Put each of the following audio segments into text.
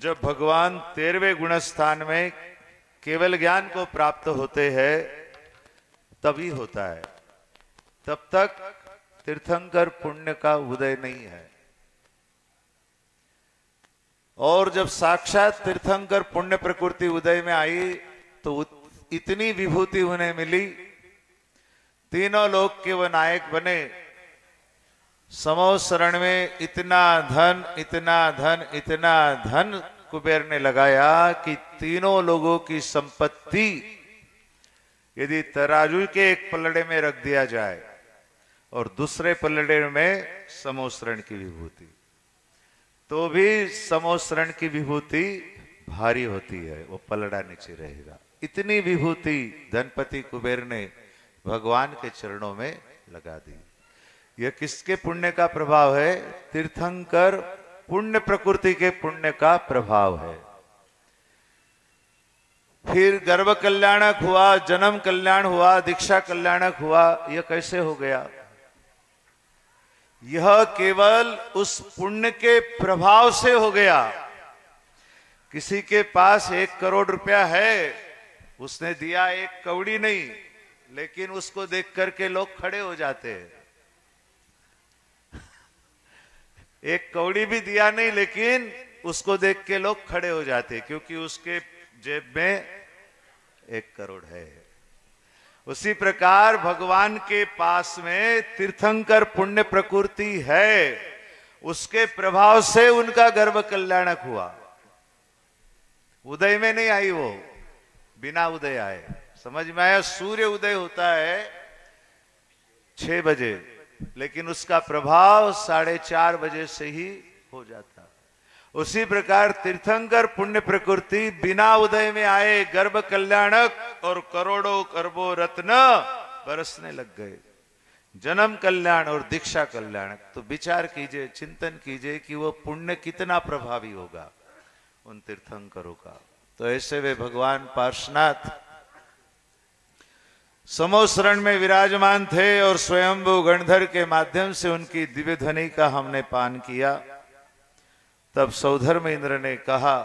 जब भगवान 13वें गुण स्थान में केवल ज्ञान को प्राप्त होते हैं तभी होता है, तब तक तीर्थंकर पुण्य का उदय नहीं है। और जब साक्षात तीर्थंकर पुण्य प्रकृति उदय में आई तो इतनी विभूति उन्हें मिली, तीनों लोक के वह नायक बने। समो शरण में इतना धन इतना धन इतना धन कुबेर ने लगाया कि तीनों लोगों की संपत्ति यदि तराजू के एक पलड़े में रख दिया जाए और दूसरे पलड़े में समोसरण की विभूति, तो भी समोसरण की विभूति भारी होती है, वो पलड़ा नीचे रहेगा। इतनी विभूति धनपति कुबेर ने भगवान के चरणों में लगा दी। यह किसके पुण्य का प्रभाव है? तीर्थंकर पुण्य प्रकृति के पुण्य का प्रभाव है। फिर गर्भ कल्याणक हुआ, जन्म कल्याण हुआ, दीक्षा कल्याणक हुआ। यह कैसे हो गया? यह केवल उस पुण्य के प्रभाव से हो गया। किसी के पास 1 करोड़ रुपया है, उसने दिया 1 कौड़ी नहीं, लेकिन उसको देख करके लोग खड़े हो जाते हैं। 1 कौड़ी भी दिया नहीं, लेकिन उसको देख के लोग खड़े हो जाते हैं, क्योंकि उसके जेब में 1 करोड़ है। उसी प्रकार भगवान के पास में तीर्थंकर पुण्य प्रकृति है, उसके प्रभाव से उनका गर्भ कल्याणक हुआ। उदय में नहीं आई, वो बिना उदय आए। समझ में आया? सूर्य उदय होता है 6 बजे, लेकिन उसका प्रभाव 4:30 बजे से ही हो जाता। उसी प्रकार तीर्थंकर पुण्य प्रकृति बिना उदय में आए गर्भ कल्याणक और करोड़ों अरबों रत्न बरसने लग गए। जन्म कल्याण और दीक्षा कल्याणक। तो विचार कीजिए, चिंतन कीजिए कि वो पुण्य कितना प्रभावी होगा उन तीर्थंकरों का। तो ऐसे वे भगवान पार्श्वनाथ समोसरण में विराजमान थे और स्वयंभू गणधर के माध्यम से उनकी दिव्य ध्वनि का हमने पान किया। तब सौधर्म इंद्र ने कहा,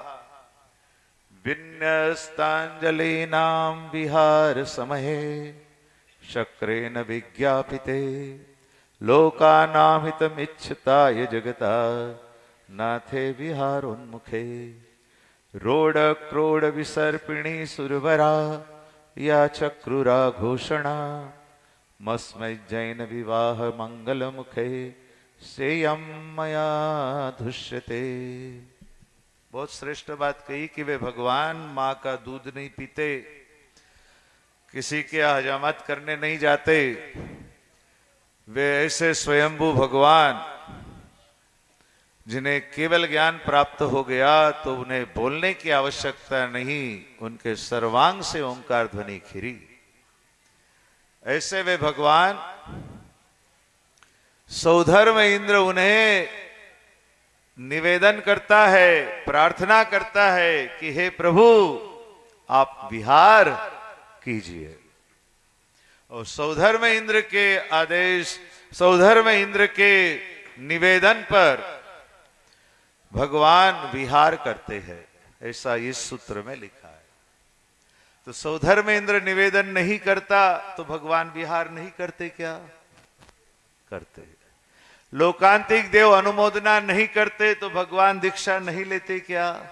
विन्यस्तांजलि नाम विहार समये शक्रेण विज्ञापिते लोकानामितमिच्छताय जगता नाथे विहारोन्मुखे रोड क्रोड विसर्पिणी सुरवरा या चक्रुरा घोषणा मस्मै जैन विवाह मंगल मुखे सेयम मया धुष्यते। बहुत श्रेष्ठ बात कही कि वे भगवान माँ का दूध नहीं पीते, किसी के हजामत करने नहीं जाते। वे ऐसे स्वयंभू भगवान जिन्हें केवल ज्ञान प्राप्त हो गया तो उन्हें बोलने की आवश्यकता नहीं, उनके सर्वांग से ओंकार ध्वनि खिरी। ऐसे वे भगवान सौधर्म इंद्र उन्हें निवेदन करता है, प्रार्थना करता है कि हे प्रभु आप विहार कीजिए। और सौधर्म इंद्र के आदेश, सौधर्म इंद्र के निवेदन पर भगवान विहार करते हैं, ऐसा इस सूत्र में लिखा है। तो सौधर्म इंद्र निवेदन नहीं करता तो भगवान विहार नहीं करते क्या? करते। लोकांतिक देव अनुमोदना नहीं करते तो भगवान दीक्षा नहीं लेते क्या?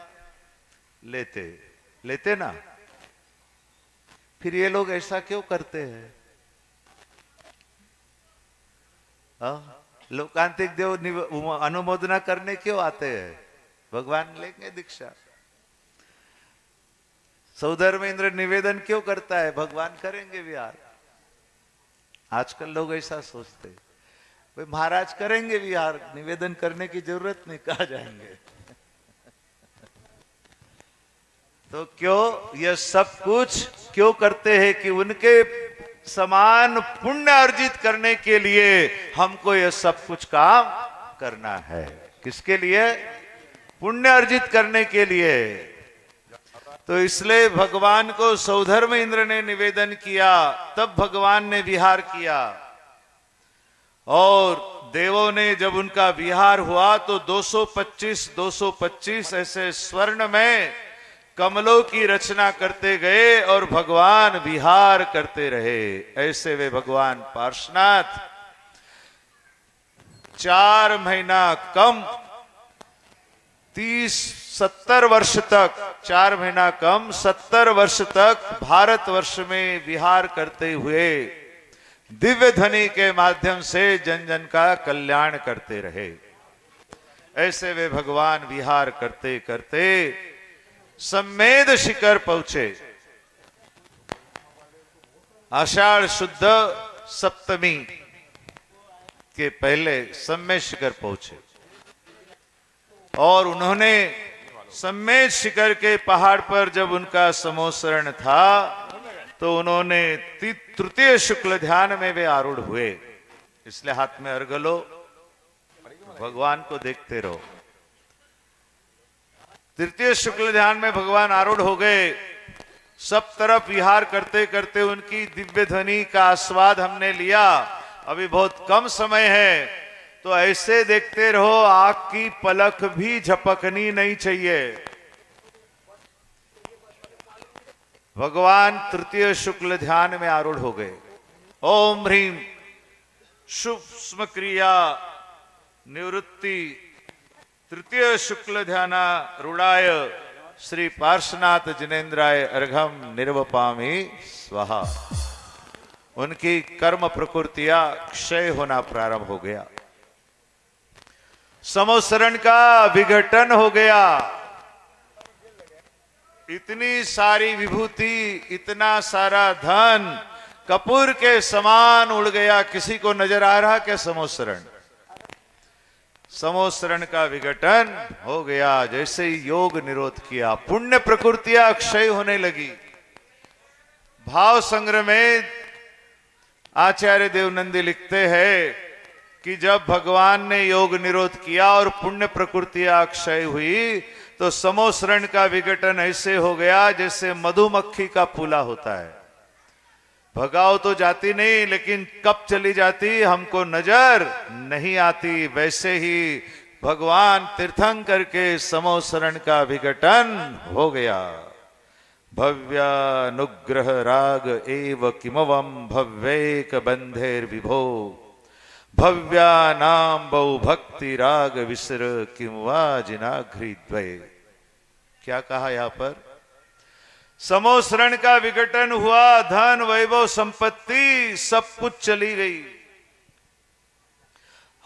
लेते। लेते ना? फिर ये लोग ऐसा क्यों करते हैं? लोकांतिक देव अनुमोदना करने क्यों आते हैं? भगवान लेंगे दीक्षा। सौधर्म इंद्र निवेदन क्यों करता है? भगवान करेंगे विहार। आजकल लोग ऐसा सोचते, भाई महाराज करेंगे विहार, निवेदन करने की जरूरत नहीं, कहा जाएंगे। तो क्यों यह सब कुछ क्यों करते हैं? कि उनके समान पुण्य अर्जित करने के लिए हमको यह सब कुछ काम करना है। किसके लिए? पुण्य अर्जित करने के लिए। तो इसलिए भगवान को सौधर्म इंद्र ने निवेदन किया, तब भगवान ने विहार किया। और देवों ने जब उनका विहार हुआ तो 225 ऐसे स्वर्ण में कमलों की रचना करते गए और भगवान विहार करते रहे। ऐसे वे भगवान पार्श्वनाथ 4 महीना कम 70 वर्ष तक, 4 महीना कम 70 वर्ष तक भारतवर्ष में विहार करते हुए दिव्य ध्वनि के माध्यम से जन जन का कल्याण करते रहे। ऐसे वे भगवान विहार करते करते सम्मेद शिखर पहुंचे। आषाढ़ शुद्ध सप्तमी के पहले सम्मेद शिखर पहुंचे और उन्होंने सम्मेद शिखर के पहाड़ पर जब उनका समोसरण था तो उन्होंने तृतीय शुक्ल ध्यान में वे आरूढ़ हुए। इसलिए हाथ में अर्घ लो, भगवान को देखते रहो। तृतीय शुक्ल ध्यान में भगवान आरूढ़ हो गए। सब तरफ विहार करते करते उनकी दिव्य ध्वनि का आस्वाद हमने लिया। अभी बहुत कम समय है, तो ऐसे देखते रहो, आंख की पलक भी झपकनी नहीं चाहिए। भगवान तृतीय शुक्ल ध्यान में आरूढ़ हो गए। ओम ह्रीम सूक्ष्म क्रिया निवृत्ति तृतीय शुक्ल ध्याना रूढ़ाय श्री पार्श्वनाथ जिनेन्द्राय अर्घम निर्वपामि स्वाहा। उनकी कर्म प्रकृतियां क्षय होना प्रारंभ हो गया। समोसरण का विघटन हो गया। इतनी सारी विभूति, इतना सारा धन कपूर के समान उड़ गया। किसी को नजर आ रहा क्या समोसरण? समोसरण का विघटन हो गया। जैसे ही योग निरोध किया, पुण्य प्रकृतियां क्षय होने लगी। भाव संग्रह में आचार्य देवनंदी लिखते हैं कि जब भगवान ने योग निरोध किया और पुण्य प्रकृतियां क्षय हुई तो समोसरण का विघटन ऐसे हो गया जैसे मधुमक्खी का फूला होता है। भगाओ तो जाती नहीं, लेकिन कब चली जाती हमको नजर नहीं आती। वैसे ही भगवान तीर्थंकर के समोसरण का विघटन हो गया। भव्यानुग्रह राग एव किमवम भव्येक बंधेर विभो भव्या नाम बहु भक्ति राग विसर किंवा जिनाघ्री द्वय। क्या कहा यहां पर? समोसरण का विघटन हुआ, धन वैभव संपत्ति सब कुछ चली गई।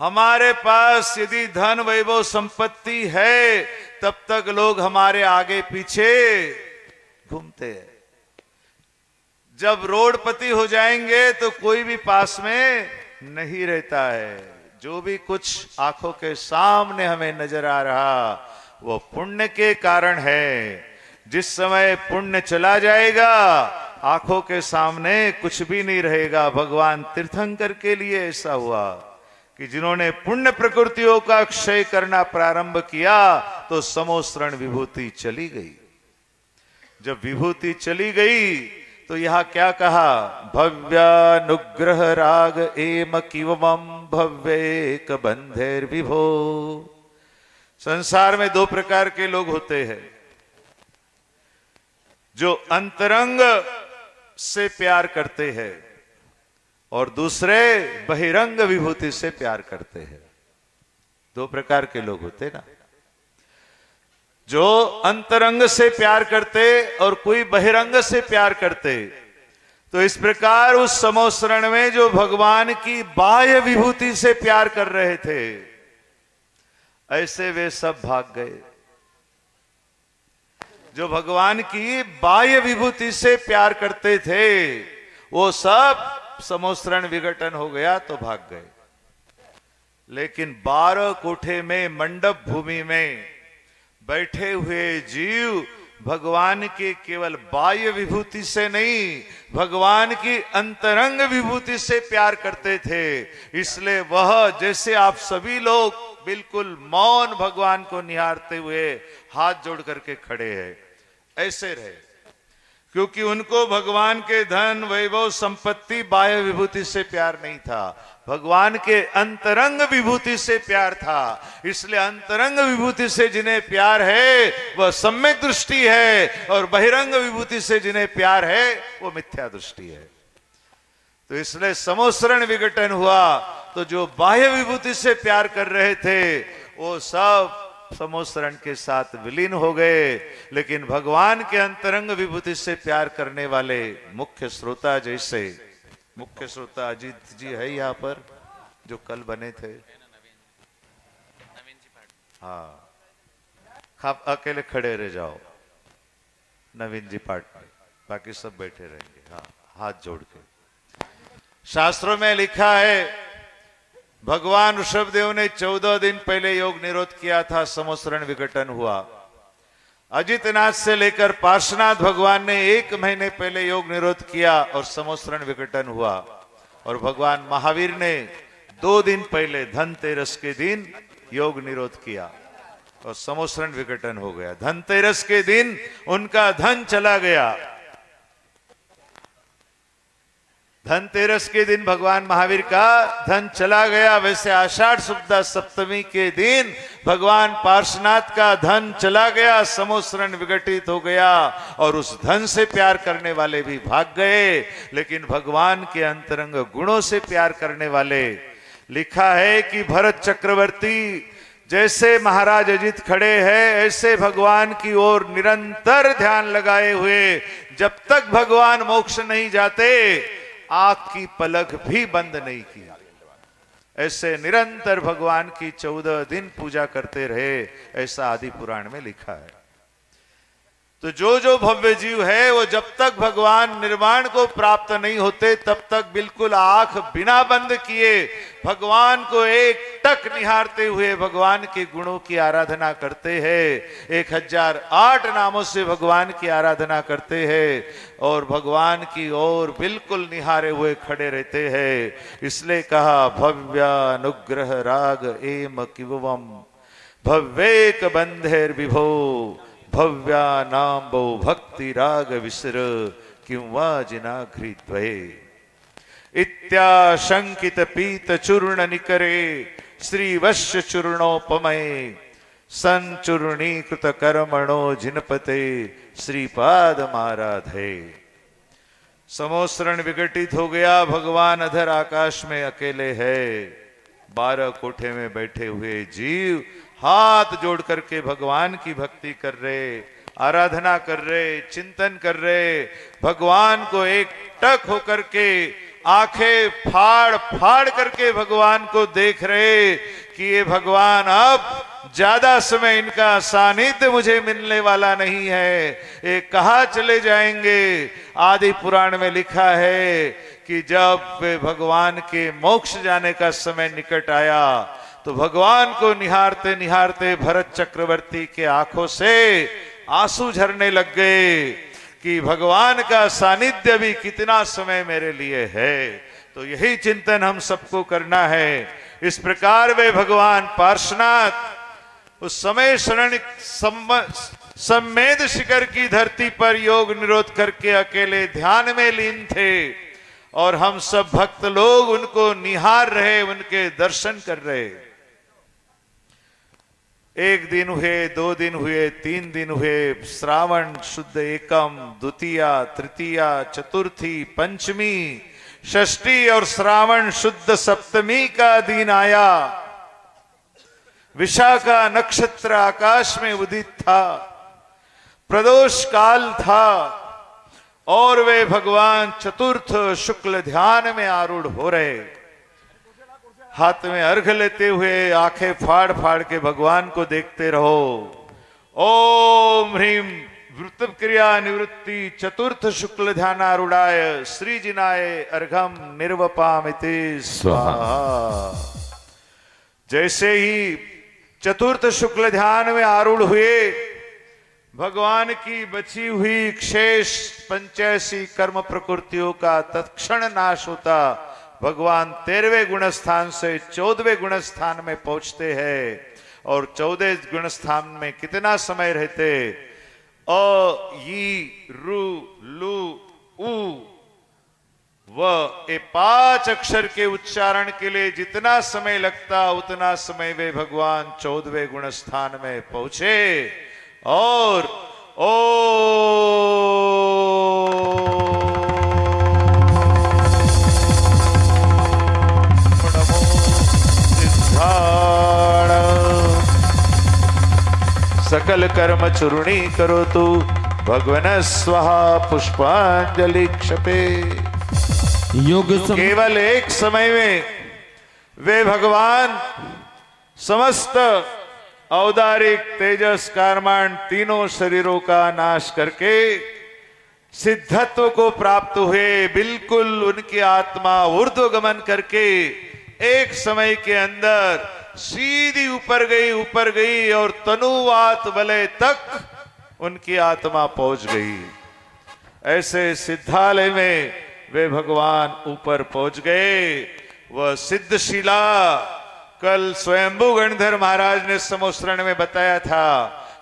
हमारे पास यदि धन वैभव संपत्ति है तब तक लोग हमारे आगे पीछे घूमते हैं। जब रोडपति हो जाएंगे तो कोई भी पास में नहीं रहता है। जो भी कुछ आंखों के सामने हमें नजर आ रहा वो पुण्य के कारण है। जिस समय पुण्य चला जाएगा आंखों के सामने कुछ भी नहीं रहेगा। भगवान तीर्थंकर के लिए ऐसा हुआ कि जिन्होंने पुण्य प्रकृतियों का क्षय करना प्रारंभ किया तो समोसरण विभूति चली गई। जब विभूति चली गई तो यहां क्या कहा? भव्यानुग्रह राग एम किवमं भव्येक बंधेर विभो। संसार में दो प्रकार के लोग होते हैं, जो अंतरंग से प्यार करते हैं और दूसरे बहिरंग विभूति से प्यार करते हैं। दो प्रकार के लोग होते ना, जो अंतरंग से प्यार करते और कोई बहिरंग से प्यार करते। तो इस प्रकार उस समोसरण में जो भगवान की बाह्य विभूति से प्यार कर रहे थे, ऐसे वे सब भाग गए। जो भगवान की बाह्य विभूति से प्यार करते थे वो सब समोसरण विघटन हो गया तो भाग गए। लेकिन 12 कोठे में मंडप भूमि में बैठे हुए जीव भगवान के केवल बाह्य विभूति से नहीं, भगवान की अंतरंग विभूति से प्यार करते थे। इसलिए वह, जैसे आप सभी लोग बिल्कुल मौन भगवान को निहारते हुए हाथ जोड़ करके खड़े हैं, ऐसे रहे। क्योंकि उनको भगवान के धन वैभव संपत्ति बाह्य विभूति से प्यार नहीं था, भगवान के अंतरंग विभूति से प्यार था। इसलिए अंतरंग विभूति से जिन्हें प्यार है वह सम्यक दृष्टि है, और बहिरंग विभूति से जिन्हें प्यार है वो मिथ्या दृष्टि है। तो इसलिए समोसरण विघटन हुआ, तो जो बाह्य विभूति से प्यार कर रहे थे वो सब समोसरण के साथ विलीन हो गए। लेकिन भगवान के अंतरंग विभूति से प्यार करने वाले मुख्य श्रोता, जैसे मुख्य श्रोता अजीत जी है यहाँ पर जो कल बने थे, हाँ, आप अकेले खड़े रह जाओ, नवीन जी पाठ में, बाकी सब बैठे रहेंगे, हाँ, हाथ जोड़ के। शास्त्रों में लिखा है भगवान ऋषभदेव ने 14 दिन पहले योग निरोध किया था, समोसरण विघटन हुआ। अजितनाथ से लेकर पार्श्वनाथ भगवान ने 1 महीने पहले योग निरोध किया और समोसरण विघटन हुआ। और भगवान महावीर ने 2 दिन पहले धनतेरस के दिन योग निरोध किया और समोसरण विघटन हो गया। धनतेरस के दिन उनका धन चला गया। धनतेरस के दिन भगवान महावीर का धन चला गया। वैसे आषाढ़ शुक्ल सप्तमी के दिन भगवान पार्श्वनाथ का धन चला गया, समोसरण विघटित हो गया और उस धन से प्यार करने वाले भी भाग गए। लेकिन भगवान के अंतरंग गुणों से प्यार करने वाले, लिखा है कि भरत चक्रवर्ती जैसे महाराज अजित खड़े हैं ऐसे भगवान की ओर निरंतर ध्यान लगाए हुए जब तक भगवान मोक्ष नहीं जाते आंख की पलक भी बंद नहीं की, ऐसे निरंतर भगवान की 14 दिन पूजा करते रहे, ऐसा आदि पुराण में लिखा है। तो जो भव्य जीव है वो जब तक भगवान निर्वाण को प्राप्त नहीं होते तब तक बिल्कुल आंख बिना बंद किए भगवान को एक टक निहारते हुए भगवान के गुणों की आराधना करते हैं। 1008 नामों से भगवान की आराधना करते हैं और भगवान की ओर बिल्कुल निहारे हुए खड़े रहते हैं। इसलिए कहा भव्यानुग्रह राग एम किवम भव्येक बंधेर विभो भव्या नाम बहु भक्ति राग विसर किंवा जिनाघ्रि द्वये इत्याशंकित पीत चूर्ण निकरे श्री वश्य चूर्णोपमय संचूर्णीकृत कर्मणो जिनपते श्रीपाद माराधे। समोसरण विघटित हो गया, भगवान अधर आकाश में अकेले है। 12 कोठे में बैठे हुए जीव हाथ जोड़ करके भगवान की भक्ति कर रहे, आराधना कर रहे, चिंतन कर रहे, भगवान को एक टक होकर के आंखें फाड़ फाड़ करके भगवान को देख रहे कि ये भगवान अब ज्यादा समय इनका सानिध्य मुझे मिलने वाला नहीं है, ये कहाँ चले जाएंगे। आदि पुराण में लिखा है कि जब वे भगवान के मोक्ष जाने का समय निकट आया तो भगवान को निहारते निहारते भरत चक्रवर्ती के आंखों से आंसू झरने लग गए कि भगवान का सानिध्य भी कितना समय मेरे लिए है। तो यही चिंतन हम सबको करना है। इस प्रकार वे भगवान पार्श्वनाथ उस समय शरण सम्मेद शिखर की धरती पर योग निरोध करके अकेले ध्यान में लीन थे और हम सब भक्त लोग उनको निहार रहे, उनके दर्शन कर रहे। 1 दिन हुए, 2 दिन हुए, 3 दिन हुए, श्रावण शुद्ध एकम, द्वितीया, तृतीया, चतुर्थी, पंचमी, षष्ठी और श्रावण शुद्ध सप्तमी का दिन आया। विशाखा नक्षत्र आकाश में उदित था, प्रदोष काल था और वे भगवान चतुर्थ शुक्ल ध्यान में आरूढ़ हो रहे, हाथ में अर्घ लेते हुए आंखें फाड़ फाड़ के भगवान को देखते रहो। ओम ह्रीम वृत्त क्रिया निवृत्ति चतुर्थ शुक्ल ध्यानारूढ़ाय श्री जिनाय अर्घम निर्वपामिति स्वाहा। जैसे ही चतुर्थ शुक्ल ध्यान में आरूढ़ हुए भगवान की बची हुई शेष 85 कर्म प्रकृतियों का तत्क्षण नाश होता, भगवान 13वें गुण स्थान से 14वें गुण स्थान में पहुंचते हैं। और 14 गुण स्थान में कितना समय रहते? अ ई रु लु उ व ये 5 अक्षर के उच्चारण के लिए जितना समय लगता उतना समय वे भगवान 14वें गुण स्थान में पहुंचे और ओ सकल कर्म चूर्णी करो तू भगवन स्वाहा पुष्पांजलि क्षपे। केवल एक समय में वे भगवान समस्त औदारिक तेजस कर्माण तीनों शरीरों का नाश करके सिद्धत्व को प्राप्त हुए। बिल्कुल उनकी आत्मा ऊर्ध्व गमन करके एक समय के अंदर सीधी ऊपर गई और तनुवात वलय तक उनकी आत्मा पहुंच गई। ऐसे सिद्धालय में वे भगवान ऊपर पहुंच गए। वह सिद्धशिला कल स्वयंभू गणधर महाराज ने समोसरण में बताया था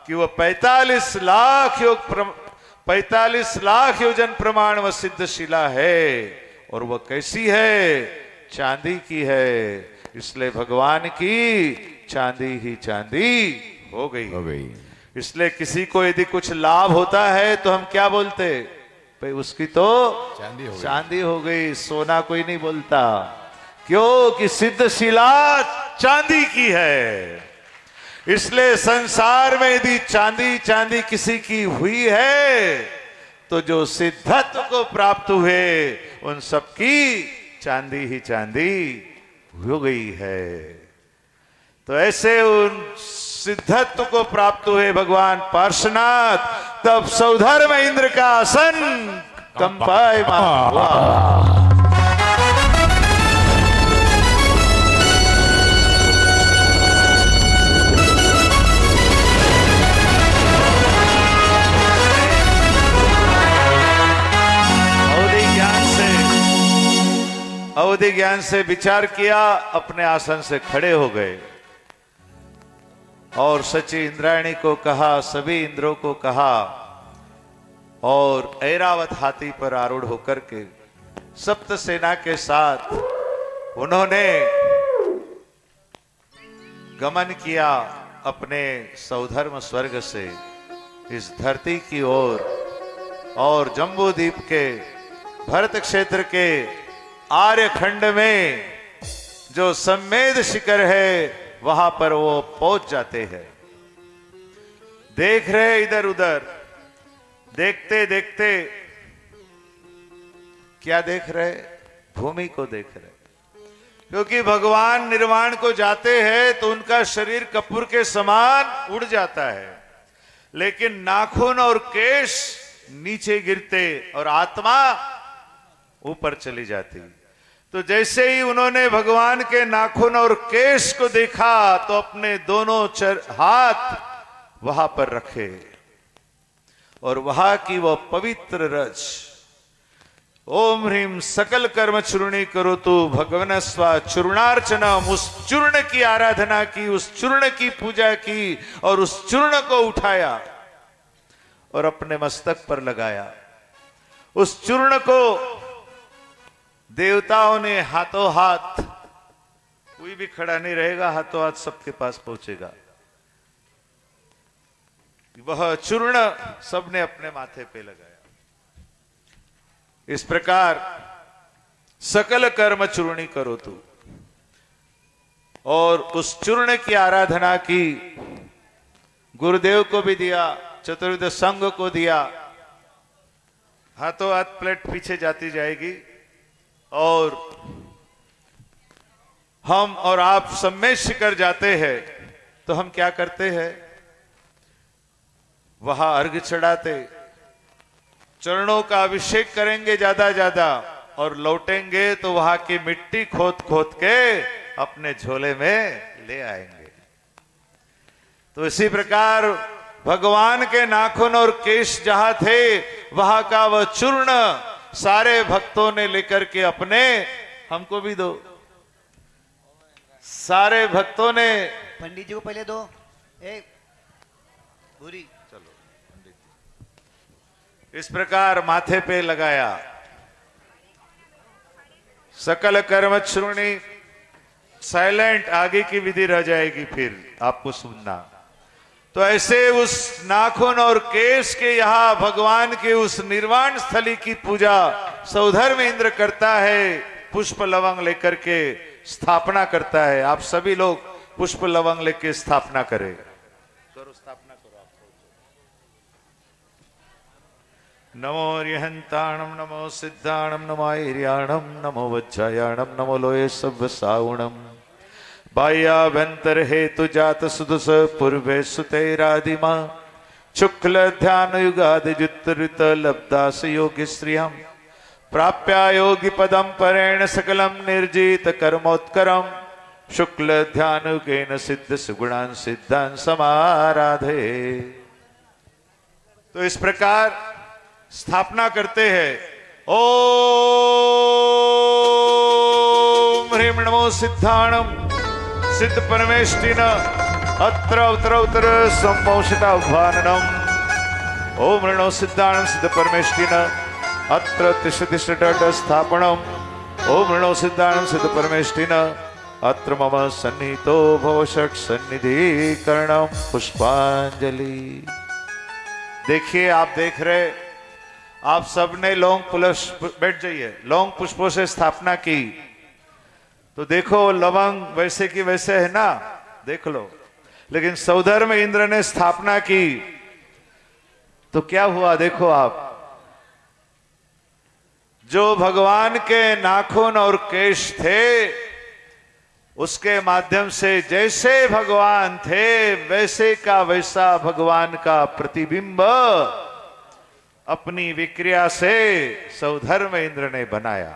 कि वह 45 लाख योजन प्रमाण वह सिद्धशिला है और वह कैसी है? चांदी की है। इसलिए भगवान की चांदी ही चांदी हो गई। इसलिए किसी को यदि कुछ लाभ होता है तो हम क्या बोलते? भाई उसकी तो चांदी हो गई। सोना कोई नहीं बोलता। क्यों? कि सिद्धशिला चांदी की है। इसलिए संसार में यदि चांदी किसी की हुई है तो जो सिद्धत्व को प्राप्त हुए उन सबकी चांदी ही चांदी हो गई है। तो ऐसे उन सिद्धत्व को प्राप्त हुए भगवान पार्श्वनाथ तब सौधर्म इंद्र का आसन कंपायमान हुआ। अवधि ज्ञान से विचार किया, अपने आसन से खड़े हो गए और सची इंद्रायणी को कहा, सभी इंद्रों को कहा और ऐरावत हाथी पर आरूढ़ होकर के सप्त सेना के साथ उन्होंने गमन किया अपने सौधर्म स्वर्ग से इस धरती की ओर और जम्बूद्वीप के भरत क्षेत्र के आर्यखंड में जो सम्मेद शिखर है वहां पर वो पहुंच जाते हैं। देख रहे इधर उधर, देखते देखते क्या देख रहे? भूमि को देख रहे। क्योंकि भगवान निर्वाण को जाते हैं तो उनका शरीर कपूर के समान उड़ जाता है, लेकिन नाखून और केश नीचे गिरते और आत्मा ऊपर चली जाती। तो जैसे ही उन्होंने भगवान के नाखून और केश को देखा तो अपने दोनों हाथ वहां पर रखे और वहां की वह पवित्र रज ओम ह्रीम सकल कर्म चूर्णी करो तो भगवन स्वा चूर्णार्चना, उस चूर्ण की आराधना की, उस चूर्ण की पूजा की और उस चूर्ण को उठाया और अपने मस्तक पर लगाया। उस चूर्ण को देवताओं ने हाथों हाथ, कोई भी खड़ा नहीं रहेगा, हाथों हाथ सबके पास पहुंचेगा। वह चूर्ण सबने अपने माथे पे लगाया। इस प्रकार सकल कर्म चूर्णी करो तू, और उस चूर्ण की आराधना की। गुरुदेव को भी दिया, चतुर्विध संघ को दिया। हाथों हाथ प्लेट पीछे जाती जाएगी और हम और आप सम्मेद शिखर जाते हैं तो हम क्या करते हैं? वहां अर्घ चढ़ाते, चरणों का अभिषेक करेंगे ज्यादा और लौटेंगे तो वहां की मिट्टी खोद खोद के अपने झोले में ले आएंगे। तो इसी प्रकार भगवान के नाखून और केश जहां थे वहां का वह चूर्ण सारे भक्तों ने लेकर के अपने, हमको भी दो, सारे भक्तों ने, पंडित जी को पहले दो, एक भूरी, चलो पंडित जी। इस प्रकार माथे पे लगाया। सकल कर्म श्रुणी, साइलेंट, आगे की विधि रह जाएगी फिर आपको सुनना। तो ऐसे उस नाखून और केश के यहाँ भगवान के उस निर्वाण स्थली की पूजा सौधर्म इंद्र करता है, पुष्प लवंग लेकर के स्थापना करता है। आप सभी लोग पुष्प लवंग लेके स्थापना करें। करो, स्थापना करो आप। नमो रिहंताणम, नमो सिद्धाणम, नमो ऐर्याणम, नमो वज्रायाणम, नमो लोये सव्य सावणम। बाह्याभ्यंतर हेतु जात सुदुस पूर्वे सुतेरादिमा शुक्ल ध्यान युगादि जुत्तरित लब्दास योगी श्रियम प्राप्या योगी पदम परेण सकलम निर्जित कर्मोत्करम शुक्ल ध्यान युगेन सिद्ध सुगुणान सिद्धान समाराधे। तो इस प्रकार स्थापना करते हैं। ओम ह्रीं नमो सिद्धाणम सिद्ध परमेष्टिन अत्र उत्तर उत्तर संभौषिताह्वाननम। ओम ऋणो सिद्धाणम सिद्ध परमेष्टिन अत्र तिष्ठ तिष्ठ स्थापनम। ओम ऋणो सिद्धाणम सिद्ध परमेष्टिन अत्र मम सन्निहितो भव षट् सन्निधिकरणम। पुष्पांजलि। देखिए, आप देख रहे, आप सबने लौंग पुष्प, बैठ जाइए, लौंग पुष्पों से स्थापना की। तो देखो लवंग वैसे की वैसे है ना, देख लो। लेकिन सौधर्म इंद्र ने स्थापना की तो क्या हुआ देखो आप। जो भगवान के नाखून और केश थे उसके माध्यम से जैसे भगवान थे वैसे का वैसा भगवान का प्रतिबिंब अपनी विक्रिया से सौधर्म इंद्र ने बनाया।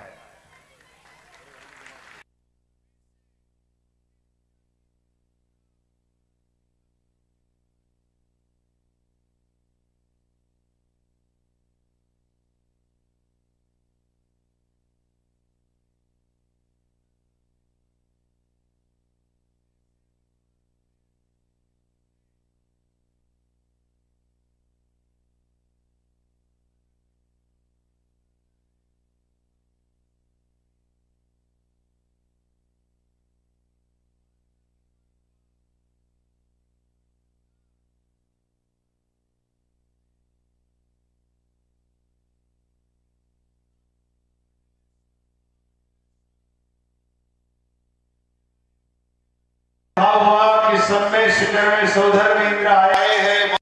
हुआ कि सब में शिखर में सौधर्म इंद्र आए हैं।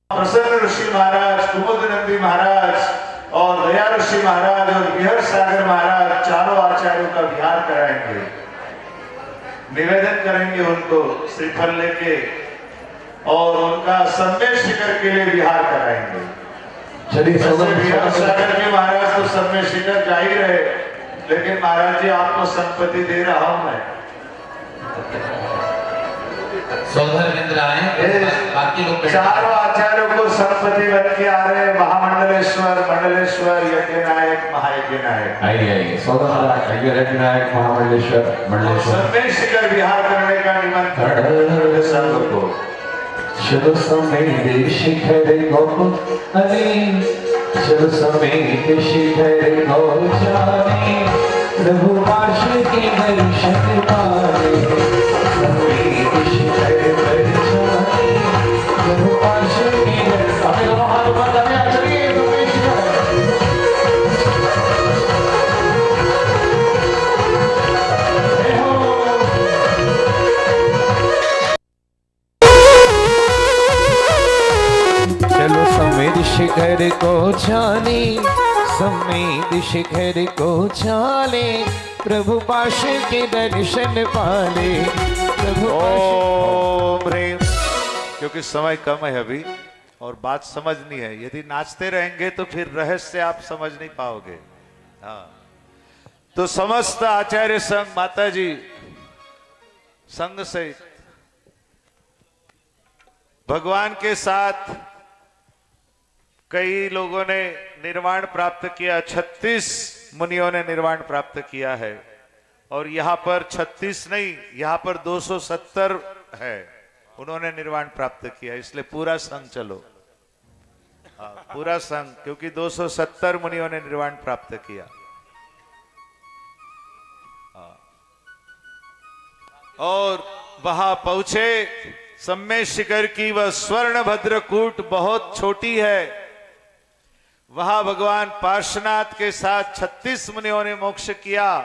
प्रसन्न ऋषि महाराज, कुमुद नंदी महाराज और दया ऋषि महाराज और विहर सागर महाराज चारों आचार्यों का विहार कराएंगे। निवेदन करेंगे उनको श्रीफल लेके और उनका संदेश शिखर के लिए विहार कराएंगे। विहर सागर के महाराज तो सब में शिखर जा ही रहे, लेकिन महाराज जी आपको संपत्ति दे रहा हूं मैं। सौधर्मेंद्र आए, बाकी लोग चारों आचार्यों को संपत्ति बन के आ रहे। महामंडलेश्वर, मंडलेश्वर, यज्ञ नायक, महायज्ञ नायक। आइए यज्ञ नायक, महामंडलेश्वर, मंडलेश्वर सबने शिखर विहार करने का निमंत्रण संघ को। शिव समेत शिखर गोचारे, शिव समेत शिखर गोचारे, प्रभु पार्श्व के दर्शन पाए। समेत शिखर गोचारे, प्रभु पार्श्व के दर्शन। शिखर को जाने, समेत शिखर को जाने, प्रभु पाश के दर्शन पाले। प्रभु ओम ह्रीं। क्योंकि समय कम है अभी और बात समझनी है। यदि नाचते रहेंगे तो फिर रहस्य आप समझ नहीं पाओगे। हाँ, तो समस्त आचार्य संघ, माता जी संघ से भगवान के साथ कई लोगों ने निर्वाण प्राप्त किया। 36 मुनियों ने निर्वाण प्राप्त किया है और यहाँ पर 36 नहीं, यहाँ पर 270 है, उन्होंने निर्वाण प्राप्त किया। इसलिए पूरा संघ चलो। पूरा संघ, क्योंकि 270 मुनियों ने निर्वाण प्राप्त किया। और वहां पहुंचे सम्मे शिखर की वह स्वर्ण भद्रकूट बहुत छोटी है। वहां भगवान पार्श्वनाथ के साथ 36 मुनियों ने मोक्ष किया,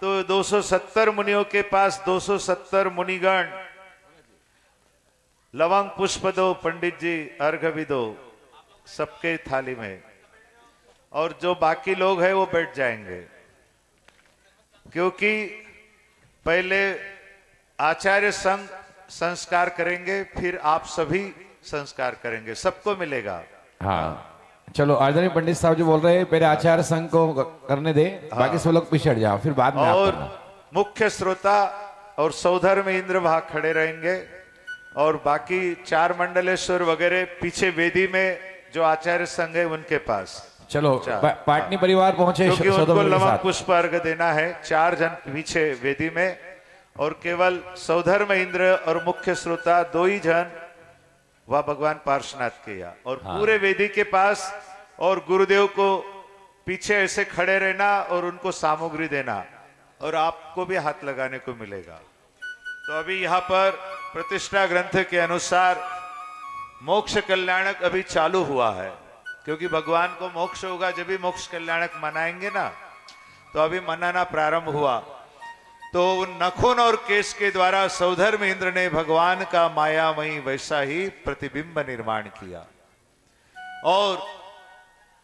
तो 270 मुनियों के पास 270 मुनिगण लवंग पुष्प दो, पंडित जी अर्घ भी दो, सबके थाली में, और जो बाकी लोग हैं वो बैठ जाएंगे, क्योंकि पहले आचार्य संघ संस्कार करेंगे, फिर आप सभी संस्कार करेंगे, सबको मिलेगा। हाँ चलो, आदरणीय पंडित साहब जो बोल रहे हैं पहले आचार्य संघ को करने दे, बाकी सब लोग पीछे हट जाओ, फिर बाद में आप और करना। मुख्य श्रोता और सौधर में इंद्र वहां खड़े रहेंगे, और बाकी 4 मंडलेश्वर वगैरह पीछे वेदी में जो आचार्य संघ है उनके पास। चलो पाटनी परिवार पहुंचे, क्योंकि उनको सौदागर के लवंग साथ। पुष्प अर्घ देना है। 4 जन पीछे वेदी में, और केवल सौधर में इंद्र और मुख्य श्रोता 2 ही जन वह भगवान पार्श्वनाथ किया, और पूरे वेदी के पास, और गुरुदेव को पीछे ऐसे खड़े रहना और उनको सामग्री देना, और आपको भी हाथ लगाने को मिलेगा। तो अभी यहाँ पर प्रतिष्ठा ग्रंथ के अनुसार मोक्ष कल्याणक अभी चालू हुआ है, क्योंकि भगवान को मोक्ष होगा जब भी मोक्ष कल्याणक मनाएंगे ना, तो अभी मनाना प्रारंभ हुआ। तो उन नखुन और केश के द्वारा सौधर में इंद्र ने भगवान का मायामयी वैसा ही प्रतिबिंब निर्माण किया, और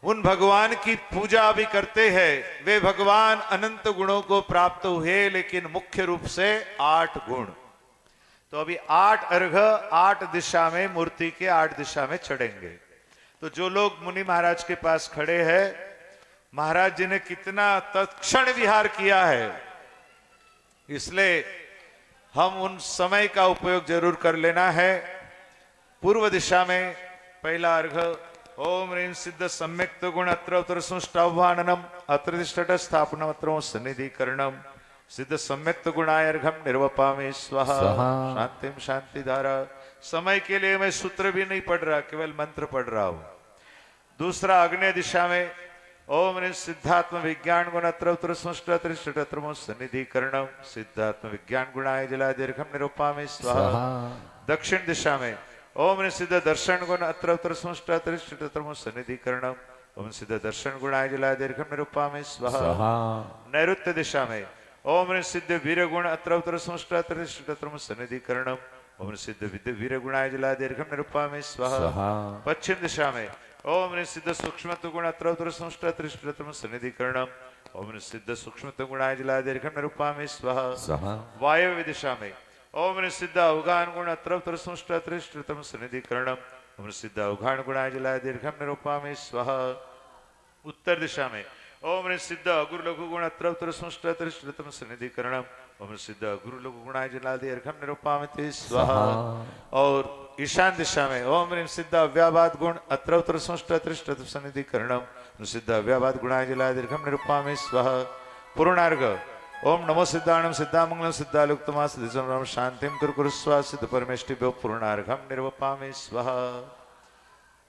उन भगवान की पूजा भी करते हैं। वे भगवान अनंत गुणों को प्राप्त हुए, लेकिन मुख्य रूप से 8 गुण। तो अभी 8 अर्घ 8 दिशा में, मूर्ति के 8 दिशा में चढ़ेंगे। तो जो लोग मुनि महाराज के पास खड़े हैं, महाराज जी ने कितना तत्क्षण विहार किया है, इसलिए हम उन समय का उपयोग जरूर कर लेना है। पूर्व दिशा में पहला अर्घ ओम ह्रीं सिद्ध सम्यक्त गुण अत्र उत्तर सुष्टाह्वाननम अत्र तिष्ठत स्थापनम अत्र सन्निधिकरणम सिद्ध सम्यक्त गुणाय अर्घम निर्वपामि स्वाहा शांतिम शांति धारा। समय के लिए मैं सूत्र भी नहीं पढ़ रहा, केवल मंत्र पढ़ रहा हूं। दूसरा अग्नि दिशा में ओम ह्रीं सिद्धात्म विज्ञान गुण अत्र उत्तर सुष्टात्रिष्टतमो सन्निधिकरणम सिद्धात्म विज्ञान गुणाय जलादीर्घम निरूपामि स्वाहा। दक्षिण दिशा में ओम ह्रीं सिद्ध दर्शन गुण अत्र उत्तर सुष्टात्रिष्टतमो सन्निधिकरणम ओम सिद्ध दर्शन गुणाय जलादीर्घम निरूपामि स्वाहा। नैऋत्य दिशा में ओम ह्रीं सिद्ध वीर गुण अत्र उत्तर सुष्टात्रिष्टतमो सन्निधिकरणम ओम सिद्ध वीर गुणाय जलादीर्घम निरूपामि स्वाहा। पश्चिम दिशा में ओम ह्रीं सिद्ध सूक्ष्म गुण अत्र उत्तर सुष्टात्रिष्टतमो सन्निधिकरणम ओम सिद्ध सूक्ष्म गुणाय जलादीर्घम निरूपामि स्वाहा। वायव्य दिशा में ओम ह्रीं सिद्ध अवगान गुण अत्र उत्तर सुष्टात्रिष्टतमो सन्निधिकरणम ओम सिद्ध अवगान गुणाय जलादीर्घम निरूपामि स्वाहा। उत्तर दिशा में ओम ह्रीं सिद्ध अगुरु लघु गुण अत्र उत्तर सुष्टात्रिष्टतमो सन्निधिकरणम ओम सिद्ध अगुरु लघु गुणाय जलादीर्घम निरूपामि स्वाहा। और ईशान दिशा में ओम ह्रीं सिद्ध अव्याबाद गुण अत्र उत्तर सुष्टात्रिष्टतमो सन्निधिकरणम सिद्ध अव्याबाद गुणाय जलादीर्घम निरूपामि स्वाहा। पूर्णार्घ ओम नमो सिद्धाणम सिद्धामंगलम सिद्धालुक्तमा सिद्धिसमरम शांतिम कुरुस्वा सिद्ध परमेष्टिभ्यो पूर्णार्घम निर्वपामि स्वाहा।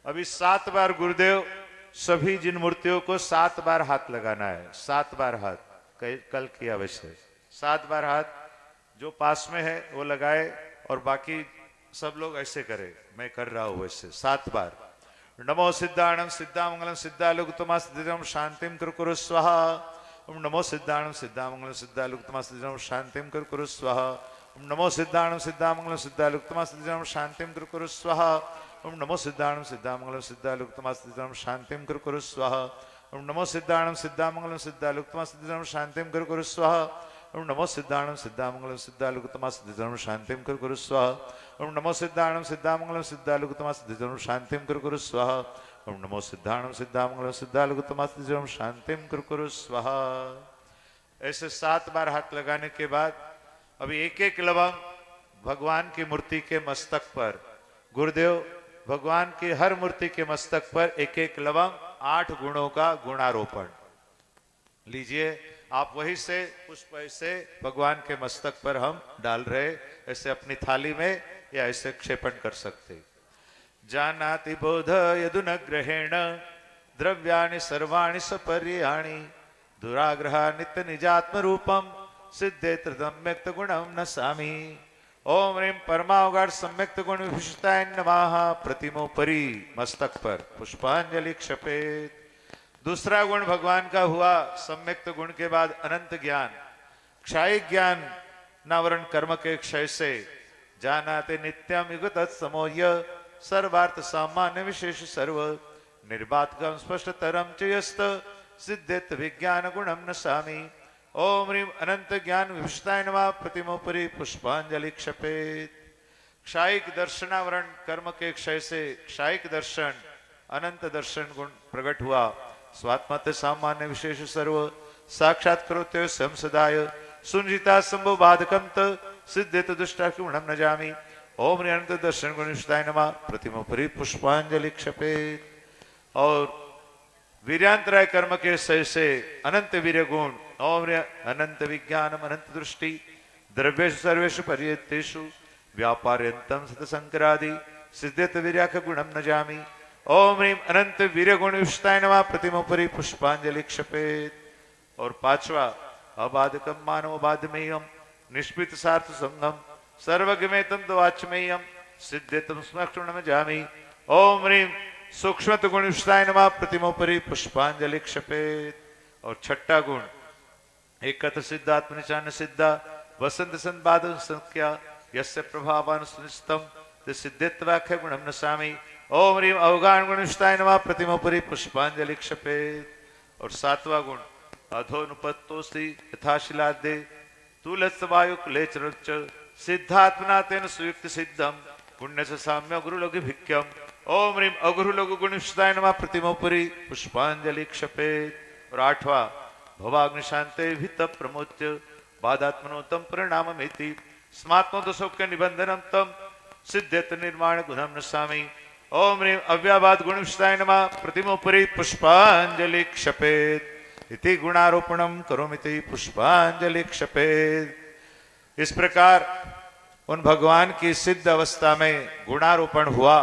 अभी 7 बार गुरुदेव सभी जिन मूर्तियों को 7 बार हाथ लगाना है। 7 बार हाथ कल किया वैसे 7 बार हाथ जो पास में है वो लगाए, और बाकी सब लोग ऐसे करे, मैं कर रहा हूं वैसे 7 बार। नमो सिद्धाणम सिद्धामंगलम सिद्धालुक्तमा सिद्धिसमरम शांतिम कुरु स्वाहा। ओम नमो सिद्धाणम सिद्धामंगलम सिद्धालुक्तमा सिद्धिसमरम शांतिम कुरु स्वाहा। ओम नमो सिद्धाणम सिद्धामंगलम सिद्धालुक्तमा सिद्धिसमरम शांतिम कुरु स्वाहा। ओम नमो सिद्धाणम सिद्धामंगलम सिद्धालुक्तमा सिद्धिसमरम शांतिम कुरु स्वाहा। ओम नमो सिद्धाणम सिद्धामंगलम सिद्धालुक्तमा सिद्धिसमरम शांतिम कुरु स्वाहा। ओम नमो सिद्धाणम सिद्धामंगलम सिद्धालुक्तमा सिद्धिसमरम शांतिम कुरु स्वाहा। ओम नमो सिद्धाणम सिद्धामंगलम सिद्धालुक्तमा सिद्धिसमरम शांतिम कुरु स्वाहा। ओम नमो सिद्धाणम सिद्धामंगलम सिद्धालुक्तमा सिद्धिसमरम शांतिम कुरु स्वाहा। ऐसे 7 बार हाथ लगाने के बाद अभी एक एक लवंग भगवान की मूर्ति के मस्तक पर, गुरुदेव भगवान की हर मूर्ति के मस्तक पर एक एक लवंग 8 गुणों का गुणारोपण लीजिए। आप वही से पुष्प ऐसे भगवान के मस्तक पर हम डाल रहे, ऐसे अपनी थाली में या ऐसे क्षेपण कर सकते। जानाति बोध यदुनग्रहेण द्रव्याणि सर्वाणि सपर्याणि दुराग्रह नित्य निजात्म रूपम सिद्धे सम्यक्त गुणम नसामि। ओम ह्रीं परमावगाढ़ सम्यक्त गुण विभूषिताय नमः। प्रतिमोपरि मस्तक पर पुष्पांजलि क्षपेत। दूसरा गुण भगवान का हुआ सम्यक्त गुण के बाद अनंत ज्ञान। क्षायिक ज्ञान नावरण कर्म के क्षय से जानाते नित्यम युगत समोह्य सर्वार्थ सामान्य विशेष सर्व निर्बाधकम स्पष्ट तरम चयस्त सिद्धेत विज्ञान गुणम नसामि। ओम ह्रीं अनंत ज्ञान विभूषिताय नमः। प्रतिमोपरि पुष्पांजलि क्षपेत। क्षायिक दर्शनावरण कर्म के क्षय से क्षायिक दर्शन अनंत दर्शन गुण प्रकट हुआ। स्वात्मत सामान्य विशेष सर्व साक्षात करोत्य स्वयं सदाय सुनिता संभव बाधकम त सिद्धेत दुष्टा गुणम न जामि। ओम ह्रीं अनंत दर्शन गुण विभूषिताय नमः। प्रतिमोपरि पुष्पांजलि क्षपेत। और वीर्यांतराय कर्म के क्षय से अनंत वीर्य गुण। ओम ह्रीं अनंत विज्ञानम अनंत दृष्टि द्रव्येषु सर्वेषु पर्यतेषु व्यापार्यंतम सतसंकरादि सिद्धेत वीर्याख गुणम न जामि। ओम ह्रीं अनंत वीर्य गुण विभूषिताय नमः। प्रतिमोपरि पुष्पांजलि क्षपेत। और पांचवा अबाधकम मानव बाधमेयम निष्पित सार्थ संगम सर्वज्ञमेतम वाचमेयम सिद्धेतम स्मक्षुणम जामि। ओम ह्रीं सूक्ष्मत गुण विभूषिताय नमः। प्रतिमोपरि पुष्पांजलि क्षपेत। और छठा गुण एकत्र सिद्धात्मनिचान सिद्धा वसंत संबाद संख्या यस्य प्रभावानुसृतम सिद्धेत्वाख्य गुणम नसामि। ओम ह्रीं अवगान गुण विभूषिताय नमः। प्रतिमोपरि पुष्पांजलि क्षपेत। और सातवां गुण अधोनुपत्तोस्ति यथाशिलादे तुलस्वायु कुलेचरुच्च सिद्धात्मना तेन सुयुक्त सिद्धम पुण्य से साम्य गुरुलोक भिक्यम। ओम ह्रीं अगुरुलोक गुण विभूषिताय नमः। प्रतिमोपरि पुष्पांजलि क्षपेत। और आठवां भवाग्निशांते भीत प्रमोच्य बाधात्मनोतम परिणाममेति स्मात्म दोषोक्य निबंधनम तम सिद्धेत निर्माण गुणम नसामि। ओम ह्रीं अव्याबाद गुण विभूषिताय नमः। प्रतिमोपरि पुष्पांजलि क्षपेत। इति गुणारोपणम करोमिति पुष्पांजलि क्षपेत। इस प्रकार उन भगवान की सिद्ध अवस्था में गुणारोपण हुआ,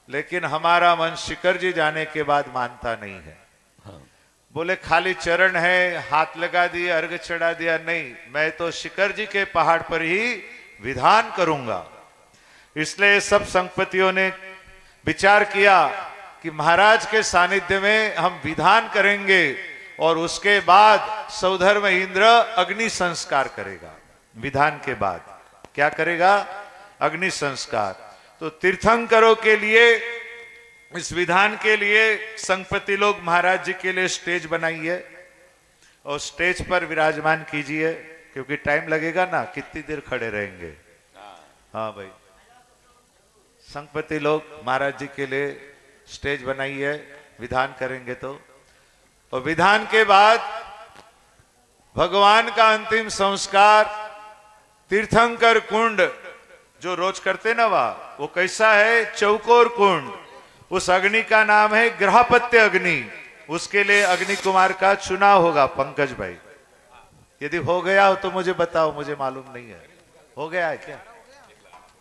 लेकिन हमारा मन शिखर जी जाने के बाद मानता नहीं है। बोले खाली चरण है, हाथ लगा दिए, अर्घ चढ़ा दिया, नहीं, मैं तो शिखर जी के पहाड़ पर ही विधान करूंगा। इसलिए सब संपत्तियों ने विचार किया कि महाराज के सानिध्य में हम विधान करेंगे और उसके बाद सौधर्म इंद्र अग्नि संस्कार करेगा। विधान के बाद क्या करेगा? अग्नि संस्कार। तो तीर्थंकरों के लिए, इस विधान के लिए संपत्ति लोग महाराज जी के लिए स्टेज बनाई है और स्टेज पर विराजमान कीजिए, क्योंकि टाइम लगेगा ना, कितनी देर खड़े रहेंगे। हाँ भाई, संपत्ति लोग महाराज जी के लिए स्टेज बनाई है, विधान करेंगे तो। और विधान के बाद भगवान का अंतिम संस्कार तीर्थंकर कुंड जो रोज करते ना, वो कैसा है? चौकोर कुंड। उस अग्नि का नाम है ग्रहपत्य अग्नि। उसके लिए अग्नि कुमार का चुनाव होगा। पंकज भाई, यदि हो गया हो तो मुझे बताओ, मुझे मालूम नहीं है। हो गया है क्या?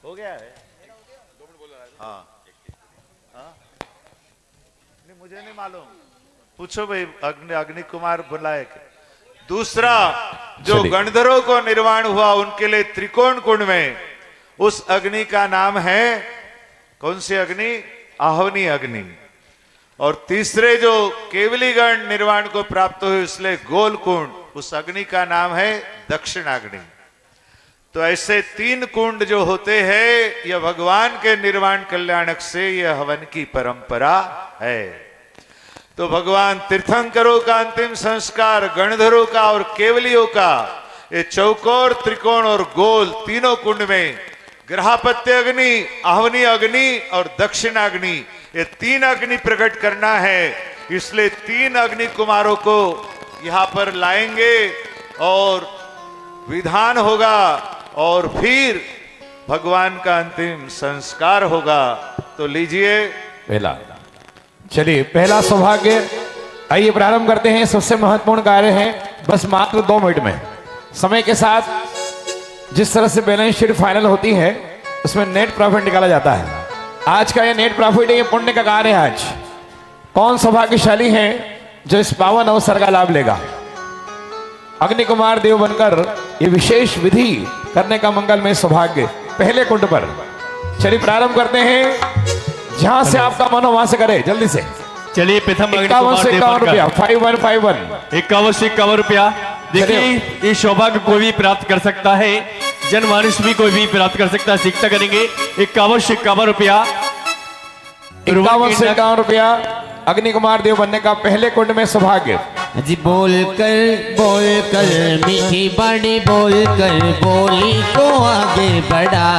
हो गया है? हाँ हाँ, नहीं मुझे नहीं मालूम, पूछो भाई। अग्नि कुमार बुलाए क्या? दूसरा जो गणधरों को निर्वाण हुआ उनके लिए त्रिकोण कुंड में उस अग्नि का नाम है, कौन सी अग्नि? आहवनी अग्नि। और तीसरे जो केवलीगण निर्वाण को प्राप्त हुए इसलिए गोल कुंड, उस अग्नि का नाम है दक्षिणाग्नि। तो ऐसे तीन कुंड जो होते हैं, यह भगवान के निर्वाण कल्याणक से यह हवन की परंपरा है। तो भगवान तीर्थंकरों का अंतिम संस्कार, गणधरों का और केवलियों का, ये चौकोर, त्रिकोण और गोल तीनों कुंड में ग्रहपत्य अग्नि, आहवनी अग्नि और दक्षिणाग्नि, ये तीन अग्नि प्रकट करना है। इसलिए तीन अग्नि कुमारों को यहां पर लाएंगे और विधान होगा और फिर भगवान का अंतिम संस्कार होगा। तो लीजिए पहला, चलिए पहला सौभाग्य। आइए प्रारंभ करते हैं। सबसे महत्वपूर्ण कार्य है, बस मात्र 2 मिनट में। समय के साथ जिस तरह से बैलेंस शीट फाइनल होती है उसमें नेट प्रॉफिट निकाला जाता है। आज का ये नेट प्रॉफिट है, ये पुण्य का कार्य है। आज कौन सौभाग्यशाली है जो इस पावन अवसर का लाभ लेगा। अग्नि कुमार देव बनकर ये विशेष विधि करने का मंगलमय सौभाग्य पहले कुंड पर। चलिए प्रारंभ करते हैं, जहां से आपका मन हो वहां से करे जल्दी से। चलिए प्रथम 51 से 51 रुपया 5151 51 से 51 रुपया। देखिए ये सौभाग्य कोई भी प्राप्त कर सकता है, जनमानस भी कोई भी प्राप्त कर सकता है। सीखता करेंगे 51 से 51 रुपया। 51 से 51 रुपया अग्नि कुमार देव बनने का पहले कुंड में सौभाग्य। जी बोल कर मीठी बाड़ी बोल कर बोली तो आगे बढ़ा।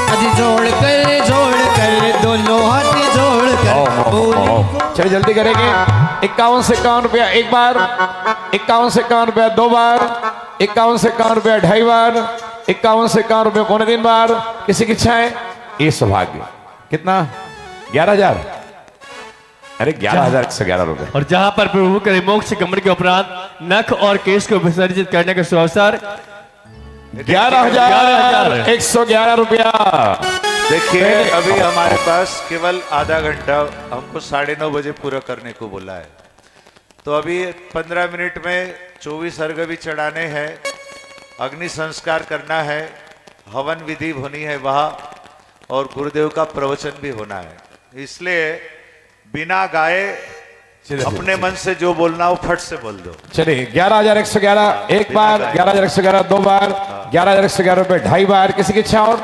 अजी जोड़ कर दोनों हाथ जोड़ कर बोली। चलिए जल्दी करेंगे। 51 से 51 रुपया एक बार, 51 से 51 रुपया दो बार, 51 से 51 रुपया ढाई बार, 51 से 51 रुपया पौने 3 बार। किसी की इच्छा है ये सौभाग्य कितना 11,000। अरे 11,111 रुपए। और जहां पर प्रभु करे मोक्ष गमन के उपरांत नख और केश को विसर्जित करने का अवसर 11,111 रुपया। देखिए अभी हमारे पास केवल आधा घंटा, हमको 9:30 बजे पूरा करने को बोला है। तो अभी 15 मिनट में 24 अर्घ भी चढ़ाने हैं, अग्नि संस्कार करना है, हवन विधि होनी है वहां, और गुरुदेव का प्रवचन भी होना है। इसलिए बिना गाए अपने मन से जो बोलना हो फट से बोल दो। चलिए 11,111 एक बार, 11,111 दो बार, 11,111 रुपए ढाई बार। किसी की इच्छा और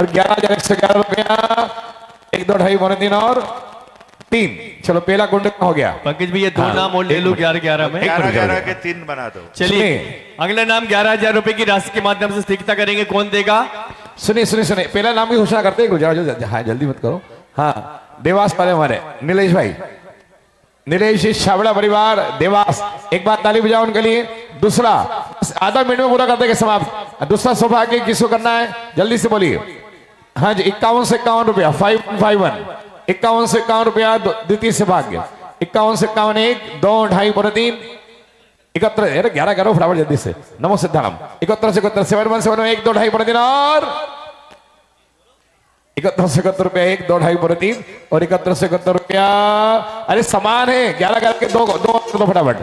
11,111 रुपया 1 2 ढाई पौने 3 और 3। चलो पहला कुंड हो गया। पंकज भी ये दो नाम और ले लो 11-11 में। 11-11 के 3 बना दो। चलिए अगला नाम 11,000 रुपए की राशि के माध्यम से सीखता करेंगे। कौन देगा? सुनिए पहला नाम की घोषणा करते हैं। हाँ जल्दी मत करो। हाँ देवास वाले हमारे नीलेश भाई, नीलेश छावड़ा परिवार देवास, एक बार ताली बजाओ उनके लिए। दूसरा आधा मिनट में पूरा कर देंगे समाप्त। दूसरा सौभाग्य किसको करना है जल्दी से बोलिए। हाँ जी 51 से 51 रुपया 551, 51 से 51 रुपया द्वितीय सौभाग्य। 51 से 51 1 2 ढाई पौने 3 71। अरे 11 करो फटाफट जल्दी से। नमो सिद्धाराम। 71 से 71 7 1 1 2 ढाई पौने 3 और 71 से 71 रुपया 1 2 ढाई पौने 3 और 71 से 71 रुपया। अरे समान है 11 करके दो फटाफट।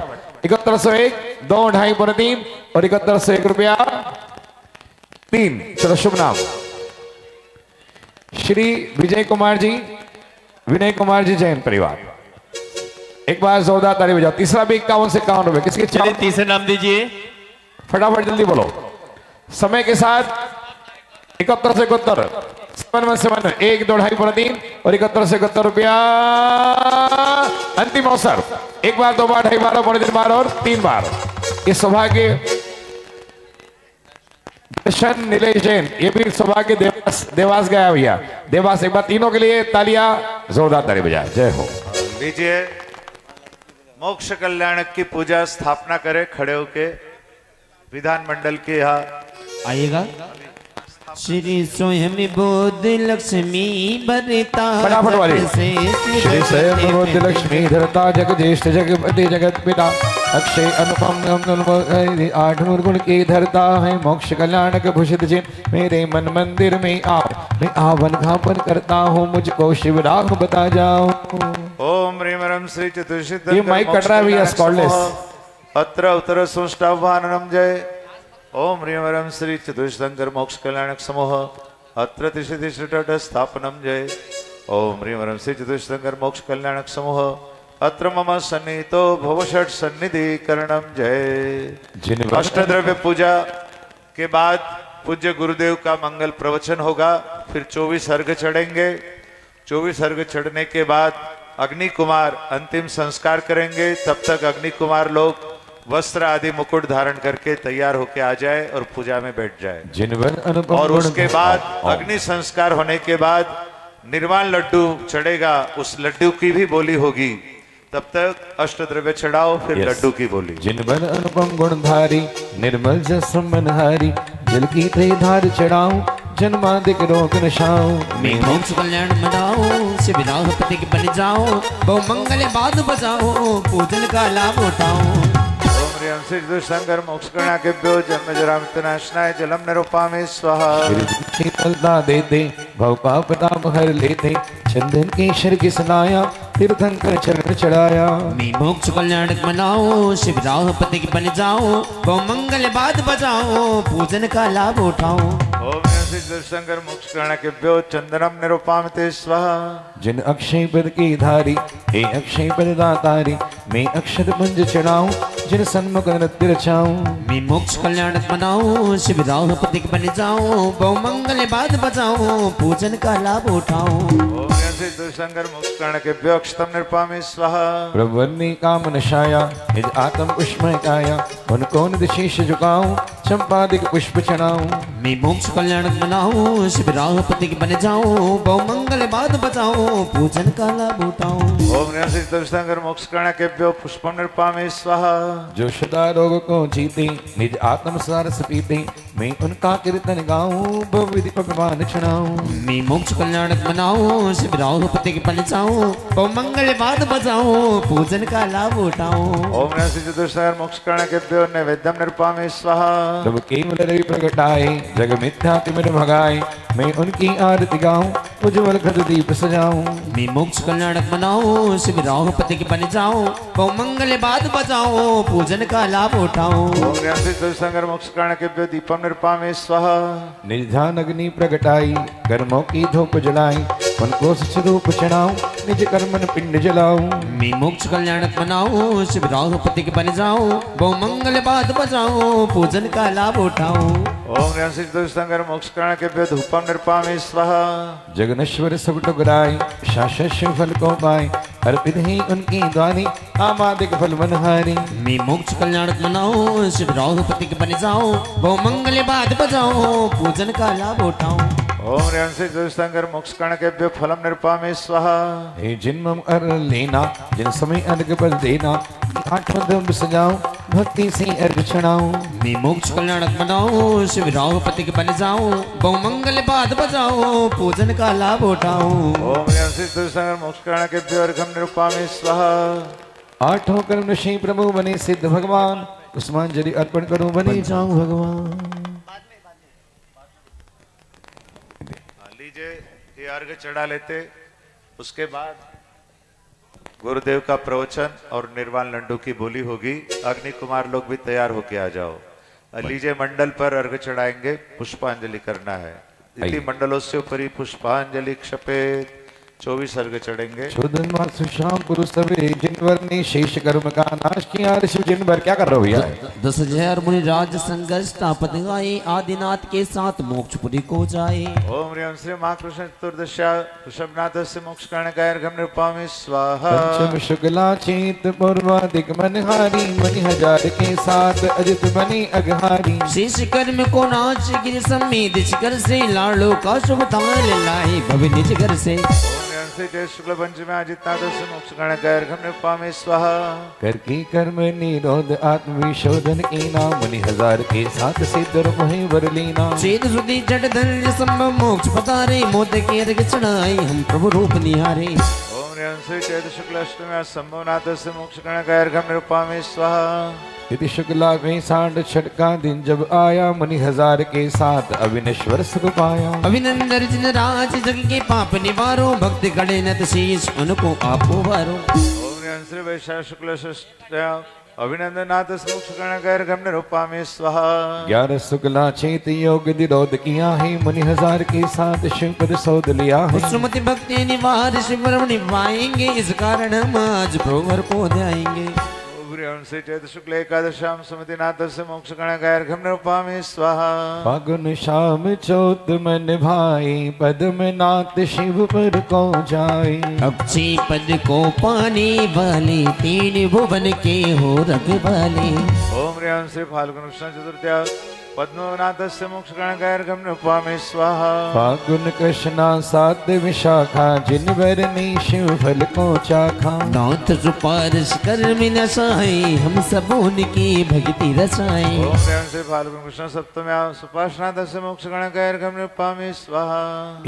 71 से 1 2 ढाई पौने 3 और 71 से 1 रुपया 3। चलो शुभ नाम श्री विजय कुमार जी, विनय कुमार जी जैन परिवार। एक बार जोरदार ताली बजाओ। तीसरा भी 51 से 51 रुपए। किसके चलिए तीसरा नाम दीजिए फटाफट जल्दी बोलो समय के साथ। 71 से 71 7 1 2 ढाई पौने 3 और 71 से 71 रुपया। अंतिम अवसर एक बार दो बार ढाई बार पौने 3 बार और 3 बार। ये सौभाग्य दर्शन नीलेश जैन, ये भी सौभाग्य देवास गया भैया। देवास एक बार तीनों के लिए तालियां जोरदार ताली बजाए। जय हो। लीजिए मोक्ष कल्याणक की पूजा स्थापना करें खड़े होके विधानमंडल के यहाँ आइएगा। श्री स्वयं बोध लक्ष्मी भरता फटाफट वाली। श्री स्वयं बोध लक्ष्मी धरता जग ज्येष्ठ जगपति जगत पिता अक्षय अनुपम 8 गुण के धरता है। मोक्ष कल्याणक भूषित जिन मेरे मन मंदिर में आ, मैं आवन खापन करता हूँ, मुझको शिव राग बता जाओ। ओम ह्रीं रं श्री चतुर्षित। ये माइक कट रहा है भैया स्कॉर्डलेस। अत्र उत्तर सुष्टावाननम जय। ओम ह्रीं रं श्री चतुष्शंकर मोक्ष कल्याणक समूह अत्र तिष्ठित स्थापनम जय। ओम ह्रीं रं श्री चतुष्शंकर मोक्ष कल्याणक समूह अत्र मम सन्निहितो भवषट सन्निधि करणम जय। अष्टद्रव्य पूजा के बाद पूज्य गुरुदेव का मंगल प्रवचन होगा, फिर 24 अर्घ चढ़ेंगे। 24 अर्घ चढ़ने के बाद अग्नि कुमार अंतिम संस्कार करेंगे। तब तक अग्नि कुमार लोग वस्त्र आदि मुकुट धारण करके तैयार होके आ जाए और पूजा में बैठ जाए। और उसके बाद अग्नि संस्कार होने के बाद निर्वाण लड्डू चढ़ेगा, उस लड्डू की भी बोली होगी। तब तक अष्टद्रव्य चढ़ाओ, फिर लड्डू की बोली। जिनबन अनुपम गुणधारी निर्मल जस मनहारी जल की धार चढ़ाऊं जन्मादिक रोग नशाऊं। मैं मोक्ष कल्याण मनाऊं शिवरापति के बन जाऊं, बहु मंगल बाद बजाऊं पूजन का लाभ उठाऊं। शंकर मोक्ष कल्याणाकेभ्यो जन्म जरा मृत्युनाशनाय जलम निरूपामि स्वाहा। शीतलता दे भव पाप ताप हर लेते चंदन केशर की सनाया तीर्थंकर चरण चढ़ाया मैं मोक्ष कल्याणक मनाओ शिव राह पति बन जाओ बहु मंगल बाद बजाओ पूजन का लाभ उठाओ ओम नमः शिवाय मोक्ष कर्णकेभ्यो चंदनम निरूपामते स्वाहा जिन अक्षय पद की धारी हे अक्षय पद दातारी मैं अक्षत पंज चढ़ाऊं जिन सन्मुख नृत्य रचाऊं मैं मोक्ष कल्याणक मनाओ शिव राह पति बन जाओ बहु मंगल बाद बजाओ पूजन का लाभ उठाओ ओम नमः शिवाय मोक्ष कर्णकेभ्यो अक्षतम निरूपामि स्वाहा प्रवन्नी काम नशाया निज आत्म पुष्पमय काया उनको निज शीश झुकाऊं चंपादिक पुष्प चढ़ाऊं मैं मोक्ष कल्याणक मनाओ शिव राह पति बन जाओ बहु मंगल बाद बजाओ पूजन का लाभ उठाओ ओम नमः शिवाय मोक्ष कर्णकेभ्यो पुष्पम निरूपामि स्वाहा जो सदा रोग को जीते निज आत्म सारस पीते मैं उनका कीर्तन गाऊं बहुविधि पकवान चढ़ाऊं मैं मोक्ष कल्याणक मनाओ शिव राह पति बन जाओ बहु मंगल बाद बजाओ पूजन का लाभ उठाओ ओम नमः शिवाय मोक्ष कर्णकेभ्यो नैवेद्यम निरूपामि स्वाहा प्रभु केवल रवि प्रगटाए जग मिथ्या तिमिर भगाए मैं उनकी आरती गाऊं उज्ज्वल घट दीप सजाऊं मैं मोक्ष कल्याणक मनाओ शिव राह पति बन जाओ बहु मंगल बाद बजाओ पूजन का लाभ उठाओ ओम नमः शिवाय मोक्ष कर्णकेभ्यो दीपम निरूपामि स्वाहा निज ध्यान अग्नि प्रगटाई कर्मों की धूप जलाई उनको सच रूप चढ़ाऊं निज कर्मन पिंड जलाऊं मैं मोक्ष कल्याणक मनाओ शिव राह पति बन जाओ बहु मंगल बाद बजाओ पूजन का लाभ उठाओ ओम नमः शिवाय मोक्ष कर्णकेभ्यो धूपम निरूपामि स्वाहा जगनेश्वर सब टुकराए शाश्वत शिव फल को पाए अर्पित ही उनकी द्वारी आमादिक फल मनहारी मैं मोक्ष कल्याणक मनाओ शिव राह पति बन जाओ बहु मंगल बाद बजाओ पूजन का लाभ उठाओ ओम नमः शिवाय मोक्ष कर्णकेभ्यो फलम निरूपामि स्वाहा हे जिन्म अर लेना जिन समय अर्घ बल देना आठों दम सजाऊं भक्ति से अर्घ चढ़ाऊं मैं मोक्ष कल्याणक मनाओ शिव राह पति बन जाओ बहु मंगल बाद बजाओ पूजन का लाभ उठाओ ओम नमः शिवाय मोक्ष कर्णकेभ्यो अर्घम निरूपामि स्वाहा आठों कर्म नशे प्रभु बने सिद्ध भगवान पुष्पांजलि अर्पण करूं बने जाऊं भगवान लीजिए ये अर्घ चढ़ा लेते उसके बाद गुरुदेव का प्रवचन और निर्वाण लड्डू की बोली होगी अग्नि कुमार लोग भी तैयार होके आ जाओ लीजिए मंडल पर अर्घ चढ़ाएंगे पुष्पांजलि करना है इति मंडलों से ऊपरी पुष्पांजलि क्षपेत 24 अर्घ चढ़ेंगे शोधन मास शाम पुरुष सवेरे जिन वर ने शेष कर्म का नाश किया ऋषि जिन भर क्या कर रहे हो भैया 10,000 मुनि राज संघर्ष तापत गाए आदिनाथ के साथ मोक्षपुरी को जाए ओम ह्रीं श्री महाकृष्ण चतुर्दश्या ऋषभनाथ से मोक्ष कर्ण अर्घम निरूपामि स्वाहा पंचम शुक्ला चेत पूर्वाधिक मनहारी मणि हजार के साथ अजित बने अगहारी शेष कर्म को नाच गिर समेत शिखर से लाड़ो का शुभ ताल लाए भव निज घर से जय शुक्ल पंचमी आदित्यनाथ से मोक्ष कर्ण अर्घम निरूपामि स्वाहा कर की कर्म निरोध आत्मविशोधन की नाम मणि हजार के साथ सिद्ध मोहे वर लीना चेत सुधी जट धन्य संभव मोक्ष पतारे मोद के अर्घ चढ़ाई हम प्रभु रूप निहारे ओम ह्रीं श्री चैत शुक्ल अष्टमी संभवनाथ से मोक्ष कर्ण अर्घम निरूपामि स्वाहा यदि शुक्ला में सांड छठका दिन जब आया मणि हजार के साथ अविनेश्वर सुख पाया अभिनंदन जिन राज जग के पाप निवारो भक्त गणे नत शीश उनको आपो वारो ओम ह्रीं श्री वैशाख शुक्ल षष्ठ्या अभिनंदनाथ से मोक्ष कर्ण अर्घम निरूपामि स्वाहा 11 शुक्ला चेत योग निरोध किया है मणि हजार के साथ शिव पद सौद लिया है सुमति भक्ति निवार शिव निभाएंगे इस कारण हम आज प्रभु को ध्याएंगे से चैत शुक्ल एकादशाम सुमतिनाथ से मोक्ष कर्ण अर्घम निरूपामि स्वाहा फागुन शाम चौथ मन भाई पद्म नाथ शिव पर को जाए अक्षी पद को पाने वाले 3 भुवन के हो रखवाले ओम ह्रीं श्री फाल्गुन कृष्ण चतुर्थ्या पद्मनाथ से मोक्ष कर्ण अर्घम निरूपामि स्वाहा फागुन कृष्णा सात विशाखा जिन बरनी शिव फल को चाखा नाथ सुपारस कर्म नसाए हम सब उनकी भक्ति रसाए ओम ह्रीं श्री फाल्गुन कृष्ण सप्तम्या सुपार्श्वनाथ से मोक्ष कर्ण अर्घम निरूपामि स्वाहा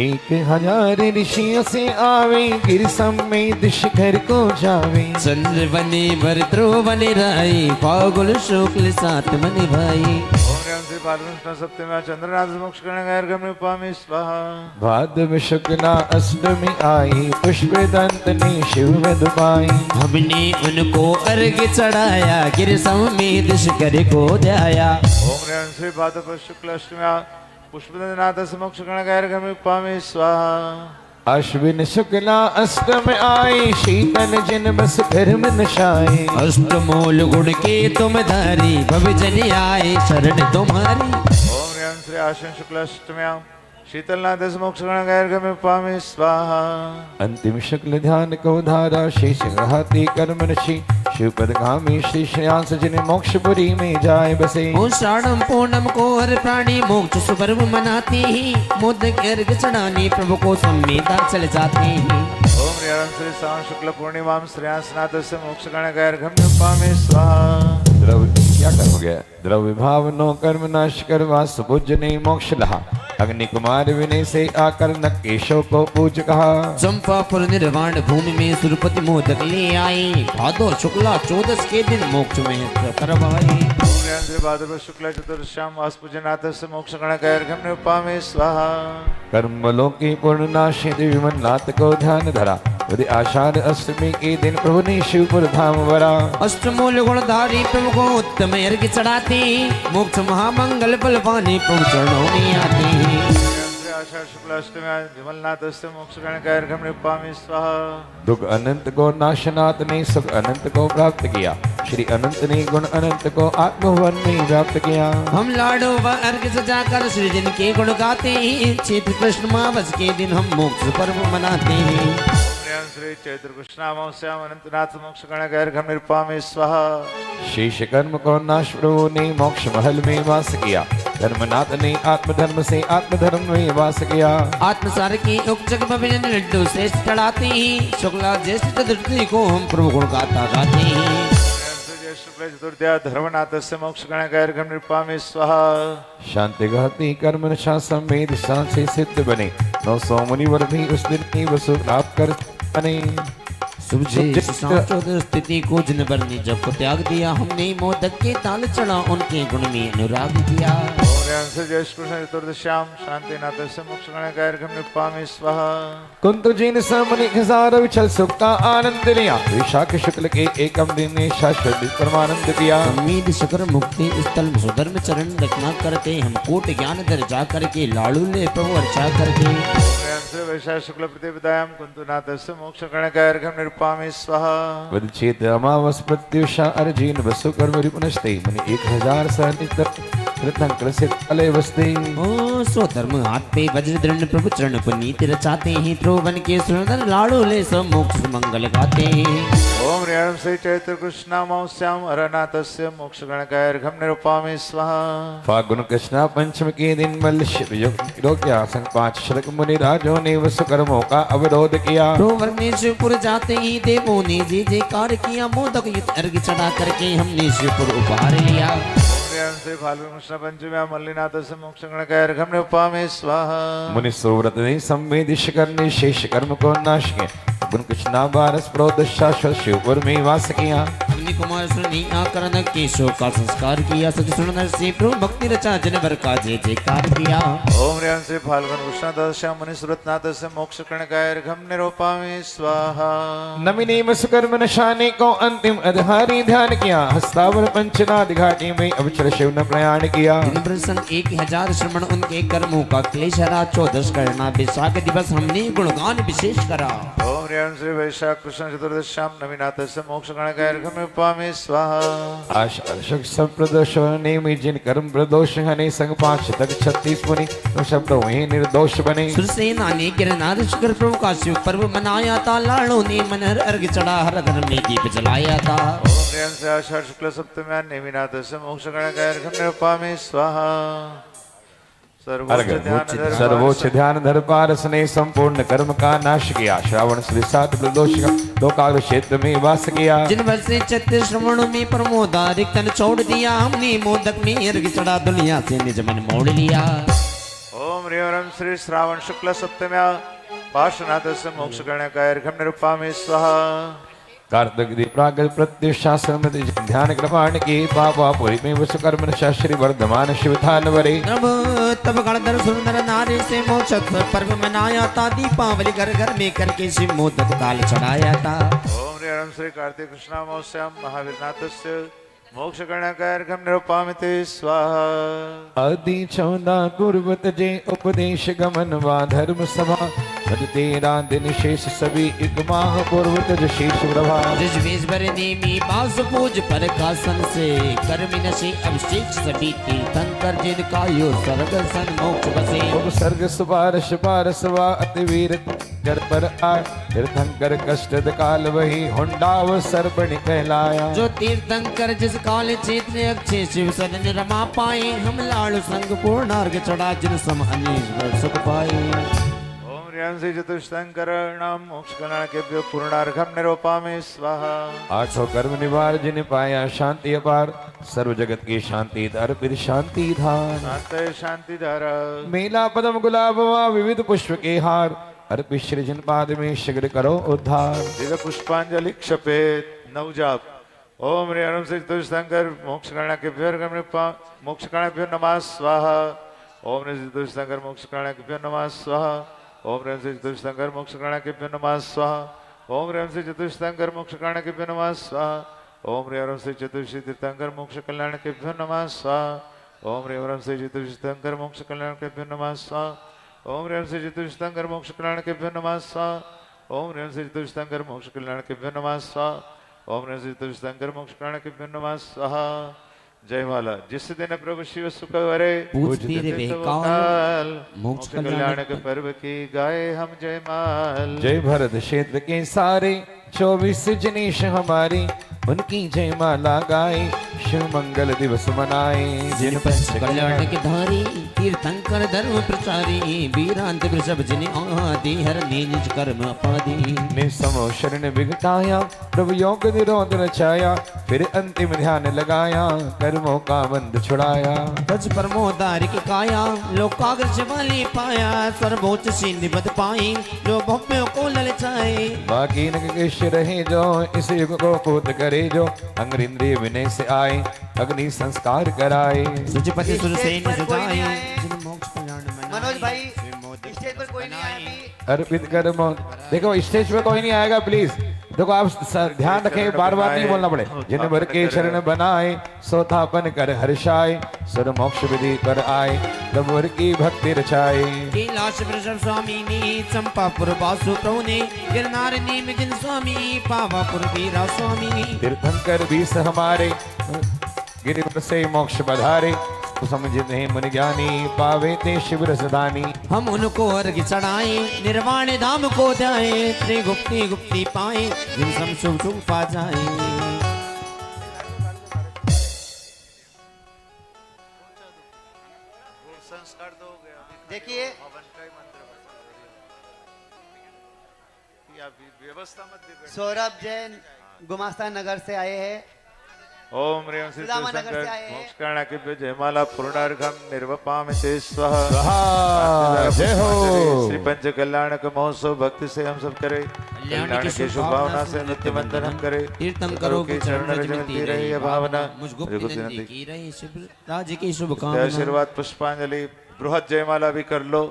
1000 ऋषियों से आवे गिर समेत शिखर को जावे चंद्र बने भरद्रो बने राय फागुन शुक्ल सात मन भाई ओम ह्रीं श्री फाल्गुन सप्तमी चंद्रनाथ मोक्ष गण उपामी स्वाहा। भाद्र शुक्ला अष्टमी आई पुष्प दंतनी शिव में दुबाई। हमने उनको अर्घ चढ़ाया गिर समेत शिखर को ध्याया। ओम ह्रीं श्री भाद्र शुक्ल अष्टमी पुष्पनाथ मोक्ष गण उपामी स्वाहा। अश्विन शुक्ला अष्टम आई शीतल जिन बस घर में नशाए। अष्टमूल गुण के तुम धारी भव जन आए शरण तुम्हारी। ओम ह्रीं श्री आश्विन शुक्ल अष्टम्यां शीतलनाथ मोक्ष गण उपामी स्वाहा। अंतिम शुक्ल ध्यान को धारा शेष ग्रहाती कर्म नशी शिवपदगामी श्री श्रेयांस जिन मोक्षपुरी में जाए बसे। ओ श्रावण पूर्णम को हर प्राणी मोक्ष सुपर्व मनाते ही मोदक अर्घ चढ़ाने प्रभु को सम्मेता चल जाते हैं। ओम ह्रीं श्री श्रावण शुक्ल पूर्णिमा श्रेयांसनाथ से मोक्ष गण उपामी स्वाहा। द्रव्य क्या कर हो गया द्रव्य भावनो कर्म नाश करवा सुपूजने मोक्ष लहा। अग्नि कुमार विनय से आकर नकेशों को पूज कहा। चंपापुर निर्वाण भूमि में सुरपति मोदक ले आए। भादो शुक्ला 14 के दिन मोक्ष में करवाए। भाद्रपद शुक्ला चतुर्दश्याम वासपूजनाथ से मोक्ष गण उपामी स्वाहा। कर्म बलों की पूर्ण नाशी विमलनाथ को ध्यान धरा। यदि आषाढ़ अष्टमी के दिन प्रभु ने शिवपुर धाम वरा। अष्टमूल गुणधारी प्रभु को उत्तम अर्घ चढ़ाते मोक्ष महामंगल बल पाने प्रभु चरणों में आते हैं। आषाढ़ शुक्ल अष्टमी विमलनाथ से मोक्ष गण उपामी स्वाहा। दुख अनंत को नाशनाथ ने सुख अनंत को प्राप्त किया। श्री अनंत ने गुण अनंत को आत्मवन में व्याप्त किया। हम लाडो व अर्घ सजाकर सृजन के गुण गाते हैं। चैत्र कृष्ण मावस के दिन हम मोक्ष पर्व मनाते हैं। श्री चैत्र कृष्णामावस्याम अनंतनाथ मोक्ष गण उपामी स्वाहा। शेष कर्म को नाश प्रभु ने मोक्ष महल में वास किया। धर्मनाथ ने आत्मधर्म से आत्मधर्म में वास किया। आत्मसार की उच्चक भजन लड्डू श्रेष्ठ चढ़ाते हैं। शुक्ला ज्येष्ठ चतुर्थी को हम प्रभु गुण गाता गाते हैं। चतुर्थ्या धर्मनाथ से मोक्ष गण उपामी स्वाहा। शांति गहती कर्म नशा समेत से सिद्ध बने। 900 मुनिवर भी उस दिन की वसु प्राप्त कर बने। स्थिति को जिन बर ने जब को त्याग दिया हमने मोदक के ताल चढ़ा उनके गुण में अनुराग किया। चतुर्दश्याम शांतिनाथ से मोक्ष गण उपामी स्वाहा। कुंत जिन समनि खसार विचल सुख का आनंद लिया। विशाख शुक्ल के एकम दिन ने शाश्वत परमानंद किया। उम्मीद शुक्र मुक्ति स्थल सुधर्म चरण रचना करते हम कोट ज्ञान दर जा करके लाड़ू ले प्रभु अर्चा करके। वैशाख शुक्ल प्रतिपदायाम कुंतुनाथ से मोक्ष गण उपामी स्वाहा। वदचेत अमावस प्रत्युषा अर्जीन वसु कर्म रिपुनस्ते मुनि 1000 सहनित कृतंकर से तले वस्ते। ओ सो धर्म हाथ पे वज्र दृढ़ प्रभु चरण पुनीत रचाते हैं। त्रोवन के सुंदर लाड़ू ले सब मोक्ष मंगल गाते हैं। ओम ह्रीं श्री चैत्र कृष्णामावस्याम अरनाथ से मोक्ष गण उपामी स्वाहा। फागुन कृष्णा पंचम के दिन मल्ल योग के आसन 5 शतक मुनि राजों ने वसु कर्मों का अवरोध किया। त्रोवन में शिवपुर जाते ही देवों ने जय जयकार किया। मोदक युक्त अर्घ चढ़ा करके हमने शिवपुर उपहार लिया। से फाल्गुन कृष्ण पंचमी मल्लिनाथ से मोक्ष गण उपामी स्वाहा। मुनि सुव्रत ने संवेदिश करने शेष कर्म को नाश किया। गुण कृष्णा बारस प्रोद शाश्वत शिवपुर में वास किया। अग्नि कुमार सुनी आकरण केशव का संस्कार किया। सच सुंदर से प्रभु भक्ति रचा जनवर का जय जयकार किया। ओम ह्रीं श्री फाल्गुन कृष्ण दशा मुनि सुरतनाथ से मोक्ष गण उपामी स्वाहा। नमिनी मसुकर्म नशाने को अंतिम अधारी ध्यान किया। हस्तावर पंचनाद घाटी में अवचर शिव ने प्रयाण किया। दिन प्रसन्न 1000 श्रवण उनके कर्मों का क्लेश हरा। 14 करना विशाख दिवस हमने गुणगान विशेष करा। ओम ह्रीं श्री वैशाख कृष्ण चतुर्दश्याम नवीनाथ से मोक्ष गण उपामी स्वाहा। आशर्षक सब प्रदोष नेमि जिन कर्म प्रदोष हने संग 5 तक 36 मुनि शब्द वही निर्दोष बने। सुरसेना ने गिरनार शिखर प्रभु का शिव पर्व मनाया था। लाड़ों ने मनहर अर्घ चढ़ा हर धर्म में दीप जलाया था। ओम ह्रीं से आषाढ़ शुक्ल सप्तमी नेमिनाथ से मोक्ष गण उपामी स्वाहा। सर्वोच्च ध्यान धर पारस ने संपूर्ण कर्म का नाश किया। श्रावण श्री 7 प्रदोष का लोकाग्र क्षेत्र में वास किया। जिन वर्ष से 36 श्रवणों में प्रमोदारिक तन छोड़ दिया। हमने मोदक में अर्घ चढ़ा दुनिया से निज मन मोड़ लिया। ओम ह्रीं श्री श्रावण शुक्ल सप्तम्या पार्श्वनाथ से मोक्ष गण उपामी स्वाहा। कार्तिक दीप्राग प्रत्युशासन ध्यान कृपाण की पापा पुरी में विश्वकर्म शास्त्री वर्धमान शिवथान वरे नव तब गणधर सुंदर नारी से मोक्ष पर्व मनाया था दीपावली घर घर में करके शिव मोदक काल चढ़ाया था ओम ह्रीं श्री कार्तिक कृष्णामोस्याम महावीरनाथस्य मोक्ष गणकर्घम निरुपामिते स्वाहा आदि चौदा कुर्वत जे उपदेश गमन वा धर्म सभा मद तेरा दिन शेष सभी एक माह पूर्वत जो शेष प्रभा ऋषवेश बर नेमी बास पूज पर कासन से कर्मी नशे अभिषेक सभी तीर्थंकर जिन का यो स्वर्ग सन मोक्ष बसे अब सर्ग सुपारश पारसवा अति वीर कर पर आय तीर्थंकर कष्ट काल वही हुंडाव सर्पण कहलाया जो तीर्थंकर जिस काल चेतने अक्षय शिव सदन रमा पाए हम लाड़ू संग पूर्णार्घ चढ़ा जिन सम अनीश्वर सुख पाए ओम ह्रीं श्री चतुष्टंकरणाम मोक्ष गणकेभ्यो पूर्णार्घम निरूपामि स्वाहा आठों कर्म निवार जिन पाया शांति अपार सर्व जगत की शांति अर्पित शांति धान शांति शांति धारा मेला पदम गुलाब वा विविध पुष्प के हार अर्पित श्री जन पाद में शीघ्र करो उद्धार जिद पुष्पांजलि क्षपेत नवजाप ओम ह्रीं श्री चतुष्टंकर मोक्ष गणकेभ्यो मोक्ष गणकेभ्यो नमः स्वाहा ओम ह्रीं श्री चतुष्टंकर मोक्ष गणकेभ्यो नमः स्वाहा ओम ह्रीं श्री चतुष्टंकर मोक्ष गणकेभ्यो नमः स्वाहा ओम ह्रीं श्री चतुष्टंकर मोक्ष गणकेभ्यो नमः स्वाहा ओम ह्रीं श्री चतुर्षि तीर्थंकर मोक्ष कल्याणकेभ्यो नमः स्वाहा ओम ह्रीं श्री चतुष्टंकर मोक्ष कल्याणकेभ्यो नमः स्वाहा ओम ह्रीं श्री चतुष्टंकर मोक्ष कल्याणकेभ्यो नमः स्वाहा ओम ह्रीं श्री चतुष्टंकर मोक्ष कल्याणकेभ्यो नमः स्वाहा ओम ह्रीं श्री चतुष्टंकर मोक्ष कल्याणकेभ्यो नमः स्वाहा जय माला जिस दिन प्रभु शिव सुख वरे पूजती रे काल मोक्ष कल्याण के पर्व की गाए हम जय माल जय भरत क्षेत्र के सारे 24 जनेश हमारे उनकी जय माला गाए शिव मंगल दिवस मनाए जिन पंच कल्याण के धारी तीर्थंकर धर्म प्रचारी वीरांत वृषभ जिन आदि हर निज कर्म अपादि निसमो शरण विघटाया प्रभु योग निरोध रचाया फिर अंतिम ध्यान लगाया कर्मों का बंध छुड़ाया तज परमोदार की काया लोकाग्र वाली पाया सर्वोच्च से निबद पाई जो भव्यों को ललचाए बाकी नगेश रहे जो इस युग को पूत करे जो अंग इंद्रिय विनय से आए अग्नि संस्कार कराए सुजपति सुरसेन सजाए जिन मोक्ष कल्याण मनोज भाई स्टेज पर कोई नहीं आया अभी। अर्पित कर देखो स्टेज पे कोई नहीं आएगा प्लीज देखो आप ध्यान रखें बार बार नहीं बोलना पड़े जिन भर के शरण बनाए सोथापन कर हर्षाए सुर मोक्ष विधि कर आए तब वर की भक्ति रचाए कैलाश वृषभ स्वामी ने चंपापुर बासु प्रभु ने गिरनार नीम जिन स्वामी पावापुर वीरा स्वामी तीर्थंकर बीस हमारे गिरिवर से मोक्ष बधारे समझते हैं मुनि ज्ञानी पावे ते शिव रसदानी हम उनको अर्घ चढ़ाए निर्वाण धाम को ध्याए त्रिगुप्ति गुप्ति पाए जिन सम शुभ शुभ पा जाए संस्कार तो हो गया देखिए हवन का ही मंत्र या व्यवस्था मत बिगड़ सौरभ जैन गुमास्ता नगर से आए हैं। ओम ह्रीं श्री सुदामा नगर चतुष्टंकर से आए हैं। मोक्ष कल्याणकेभ्यो जयमाला पूर्णार्घम निर्वपामिते स्वाहा स्वाहा जय हो श्री पंच कल्याणक महोत्सव भक्ति से हम सब करें कल्याण की शुभ भावना से नित्य वंदन हम करें तीर्थंकरों की चरण रज मिलती रही है भावना मुझको रघुपति विनती नंदी की रही शिव राज्य की जय शुभकामना आशीर्वाद पुष्पांजलि बृहद जयमाला भी कर लो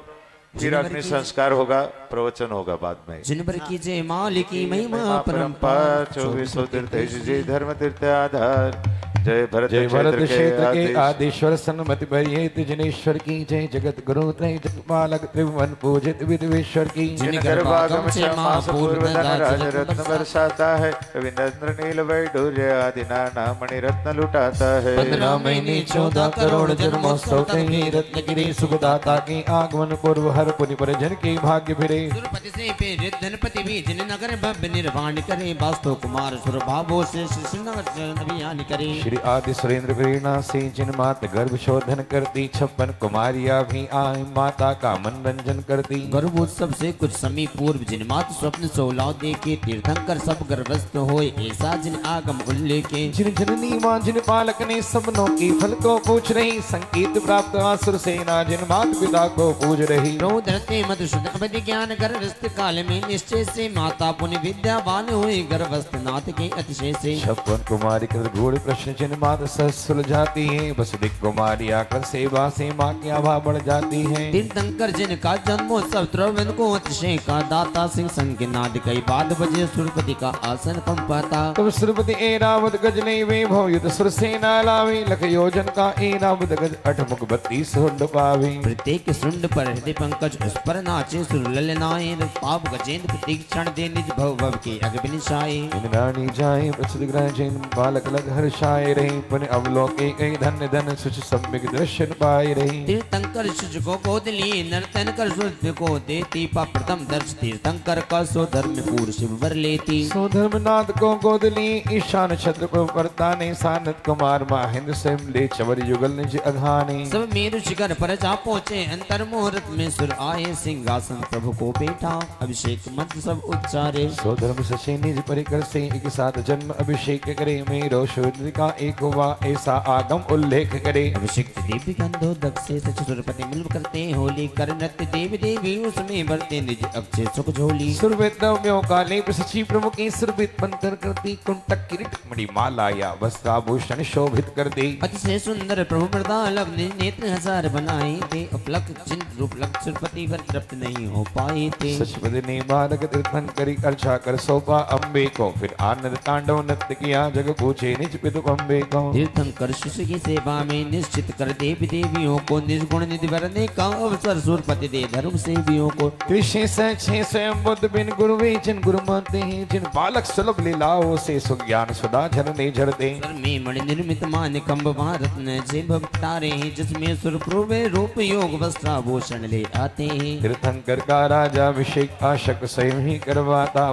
फिर अग्नि संस्कार होगा प्रवचन होगा बाद में जिन पर की जय माल की महिमा परंपार परंपार 24 तीर्थ जी धर्म तीर्थ आधार जय भरत क्षेत्र के आदेश। आदिश्वर सन्मति भरियेत जिनेश्वर की जय जगत गुरु त्रय जगपालक त्रिभुवन पूजित विद्वेश्वर की जिन गर्भागम से मास पूर्व धन राज रत्न बरसाता है रविंद्र नील वैडूर्य आदि नाना मणि रत्न लुटाता है 15 महीने 14 करोड़ जन्मोत्सव कहीं रत्नगिरी सुखदाता के आगमन पूर्व हर पुनि परिजन के भाग्य फिरे सुरपति से प्रेरित धनपति भी जिन नगर भव्य निर्वाण करे वास्तु कुमार सुर भावो से श्रीनगर अभियान करे श्री आदि सुरेंद्र प्रेरणा से जिन मात गर्भ शोधन करती 56 कुमारियां भी आए माता का मनोरंजन करती। गर्भोत्सव से कुछ समय पूर्व जिन मात स्वप्न सोलाव देखे तीर्थंकर सब गर्भस्थ होए ऐसा जिन आगम उल्लेखे। जिन जननी मां जिन पालक ने सबनों की फल को पूछ रही संकेत प्राप्त आसुर सेना जिन मात पिता को पूज रही। रोदरते मधुसूदन अवधि ज्ञान गर्भस्थ काल में निश्चय से माता पुण्य विद्यावान हुई गर्भस्थ नाथ के अतिशय से। 56 कुमारी कर गूढ़ प्रश्न जिन मात सहज सुलझाती है वसुधिक कुमारी आकर सेवा से माँ की आभा बढ़ जाती है। तीर्थंकर जिनका जन्मोत्सव त्रिवेद को अतिशय का दाता सिंह संग के नाद कई बाद बजे सुरपति का आसन कंपाता। तब सुरपति एरावत गज ने वे भव युद्ध सुर सेना लावे लख योजन का एरावत गज 8 मुख 32 हुंड पावे। प्रत्येक सुंड पर हृदय पंकज उस पर नाचे सुर ललनाए पाप गजेंद्र प्रतीक्षण दे निज भव भव के अग्निशाए। इन रानी जाए प्रसिद्ध ग्रह जिन बालक लग हर्षाए रही पुन अवलोके कई धन्य धन सुच सम्यक दर्शन पाए रही। तीर्थंकर शिशु को गोद लिए नर्तन कर सूर्य को देती पा प्रथम दर्श तीर्थंकर का सो धर्म पूर शिव वर लेती। सो धर्मनाथ को गोद ली ईशान छत्र को वर्ताने सानत कुमार महेंद्र से ले चवर युगल निज अघाने। सब मेरु शिखर पर जा पहुंचे अंतर मुहूर्त में सुर आए सिंहासन प्रभु को बैठा अभिषेक मंत्र सब उच्चारे। सो धर्म सचे निज परिकर से एक साथ जन्म अभिषेक करे मेरो शूद्र का एक हुआ ऐसा आगम उल्लेख करे। अभिषेक देवी गंधोदक से सच सुरपति मिल करते होली कर नृत्य देवी देवी उसमें भरते निज अक्षय सुख झोली। सुरविद्रव्यों का लेप सची प्रभु की सुरभित मंत्र करती कुंटक किरीट मणि माला या वस्त्राभूषण शोभित कर दे। अतिशय सुंदर प्रभु मृदालक ने नेत्र हजार बनाए थे उपलक जिन रूपलक सुरपति पर तृप्त नहीं हो पाए थे। सचपति ने बालक तीर्थन करी अर्चा कर सौंपा अम्बे को फिर आनंद तांडव नृत्य किया जग पूछे निज पितु अम्बे को। तीर्थंकर शिशु की सेवा में निश्चित कर देवी देवियों को निर्गुण निधि भरने का अवसर सुरपति दे धर्म सेवियों को। कृष्ण से स्वयं बुद्ध बिन गुरु वे जिन गुरु मानते हैं जिन बालक सुलभ लीलाओं से सुज्ञान सुधा झरने झरते। सर में मणि निर्मित मान कंब रत्न से भवतारे हैं जिसमें सुरप्रूप रूप योग वस्त्राभूषण ले आते हैं। तीर्थंकर का राजा अभिषेक आशक स्वयं ही करवाता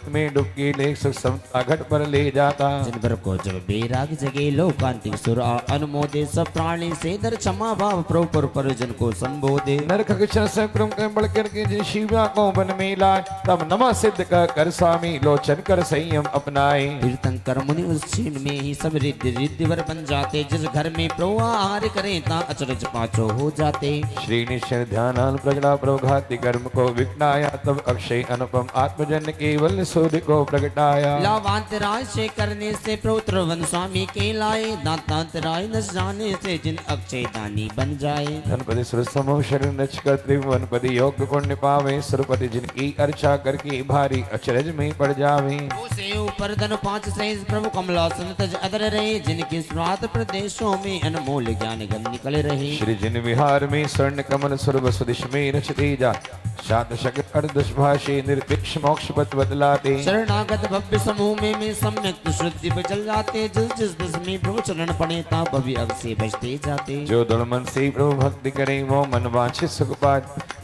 में डुबकी ले सुख समता घट पर ले जाता। जिन को जब बेराग जगे लोकांतिक सुर अनुमोदे सब प्राणी से दर क्षमा भाव प्रोपर पर जन को संबोधे। नरक से क्रम के बढ़ करके जिन शिवा को बन में लाए तब नमः सिद्ध कर स्वामी लोचन कर संयम अपनाए। तीर्थंकर मुनि उस क्षण में ही सब रिद्धि रिद्धिवर बन जाते जिस घर में प्रभु आहार करे ता अचरज पाचो हो जाते। श्री निश्चय ध्यान प्रगटा प्रघाति कर्म को विघ्नाया तब अक्षय अनुपम आत्मजन केवल सूर्य को प्रगटाया। लाभांतराय से करने से प्रभु स्वामी के लाए दातांतराय न जाने से जिन अक्षय दानी बन जाए। धनपति सुर समूह शरण नच कर त्रिभुवनपति योग पुण्य पावे सुरपति जिनकी अर्चा करके भारी अचरज में पड़ जावे। से ऊपर धन 5 सहज प्रभु कमलासन तज अदर रहे जिनके स्वात प्रदेशों में अनमोल ज्ञान गम निकल रहे। श्री जिन विहार में स्वर्ण कमल सुरभ सुदिश में रच तेजा शांत शक अर्धश भाषे निर्दिक्ष मोक्ष पथ बदलाते। शरणागत भव्य समूह में सम्यक श्रुति पे चल जाते जिस जिस दिश में प्रभु चरण पड़े ता भव्य अग से बचते जाते। जो दृढ़ मन से प्रभु भक्ति करे वो मन वांछित सुख पाए।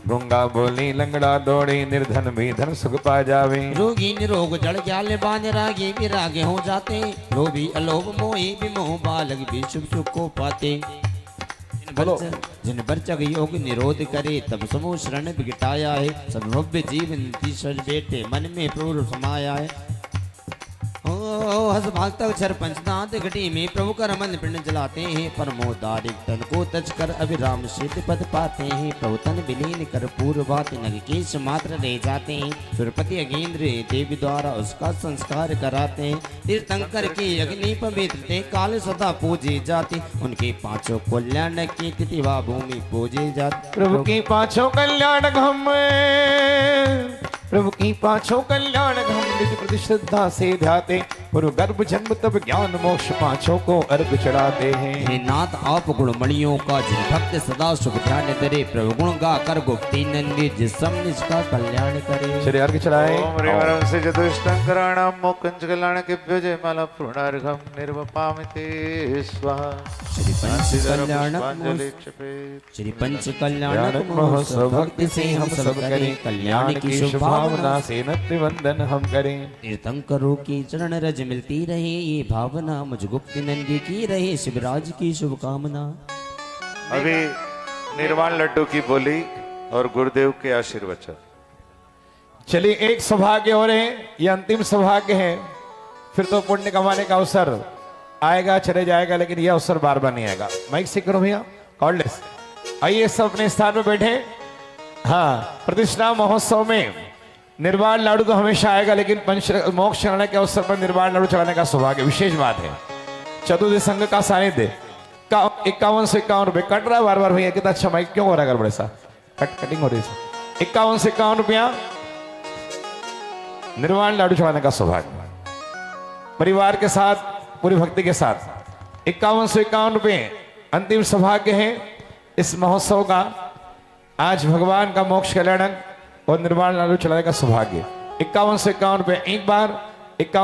गूंगा बोले लंगड़ा दौड़े निर्धन में धन सुख पा जावे। रोगी निरोग जड़ ज्ञान बान रागे विरागे हो जाते। लोभी अलोभ मोही विमोह बालक भी शुभ सुख को पाते। जिन बरचक योग निरोध करे तब समूह शरण विघटाया है सब भव्य जीवन तीसर बेटे मन में प्रभु समाया है। हस भागता क्षर पंचनाद घटी में प्रभु कर मन पिंड जलाते हैं परमोदारिक तन को तज कर अभिराम सिद्ध पद पाते हैं। प्रभु तन विलीन कर पूर्वात नगकेश मात्र रह जाते हैं। सुरपति अगेंद्र देवी द्वारा उसका संस्कार कराते हैं। तीर्थंकर की अग्नि पवित्र काल सदा पूजे जाती उनके 5 कल्याण की तिथि वा भूमि पूजे जाती। प्रभु की 5 कल्याण घम प्रभु की 5 कल्याण घम निज प्रति श्रद्धा से ध्याते। पूर्व गर्भ जन्म तब ज्ञान मोक्ष 5 को अर्घ चढ़ाते हैं। हे नाथ आप गुण मणियों का जिन भक्त सदा शुभ ध्यान धरे प्रभु गुण गा कर गुप्ति नंदी जिस सब निज का कल्याण करे। श्री अर्घ चढ़ाए। ओम ह्रीं से चतुष्टंकराणाम मोक्षं कल्याण केभ्यो जय माला पूर्णार्घम निर्वपामिते स्वाहा। श्री पंच कल्याण महोत्सव भक्ति से हम सब करें कल्याण की शुभ भावना से नित्य वंदन हम करें। तीर्थंकरों की चरण रज मिलती रहे ये भावना, मुझ गुप्त नंदी की रहे शिवराज की शुभकामना। अभी निर्वाण लड्डू की बोली और गुरुदेव के आशीर्वचन। चलिए एक सौभाग्य और है, ये अंतिम सौभाग्य है, फिर तो पुण्य कमाने का अवसर आएगा चले जाएगा, लेकिन यह अवसर बार बार नहीं आएगा। माइक से करो भैया, कॉर्डलेस। आइए सब अपने स्थान पर बैठे। हाँ, प्रतिष्ठा महोत्सव में निर्वाण लाडू तो हमेशा आएगा, लेकिन पंच मोक्ष चढ़ाने के अवसर पर निर्वाण लाडू चढ़ाने का सौभाग्य विशेष बात है। चतुर्थ संघ का सानिध्य 5151 रुपये कट रहा है बार बार भैया, कितना अच्छा माइक क्यों हो रहा है, बड़े सा कटिंग हो रही है। 5151 रुपया निर्वाण लाडू चढ़ाने का सौभाग्य परिवार के साथ, पूरी भक्ति के साथ। 5151 रुपये अंतिम सौभाग्य है इस महोत्सव का। आज भगवान का मोक्ष कल्याण और निर्वाण लाडू चढ़ाने का सौभाग्य। 5151 रुपये एक बार, 51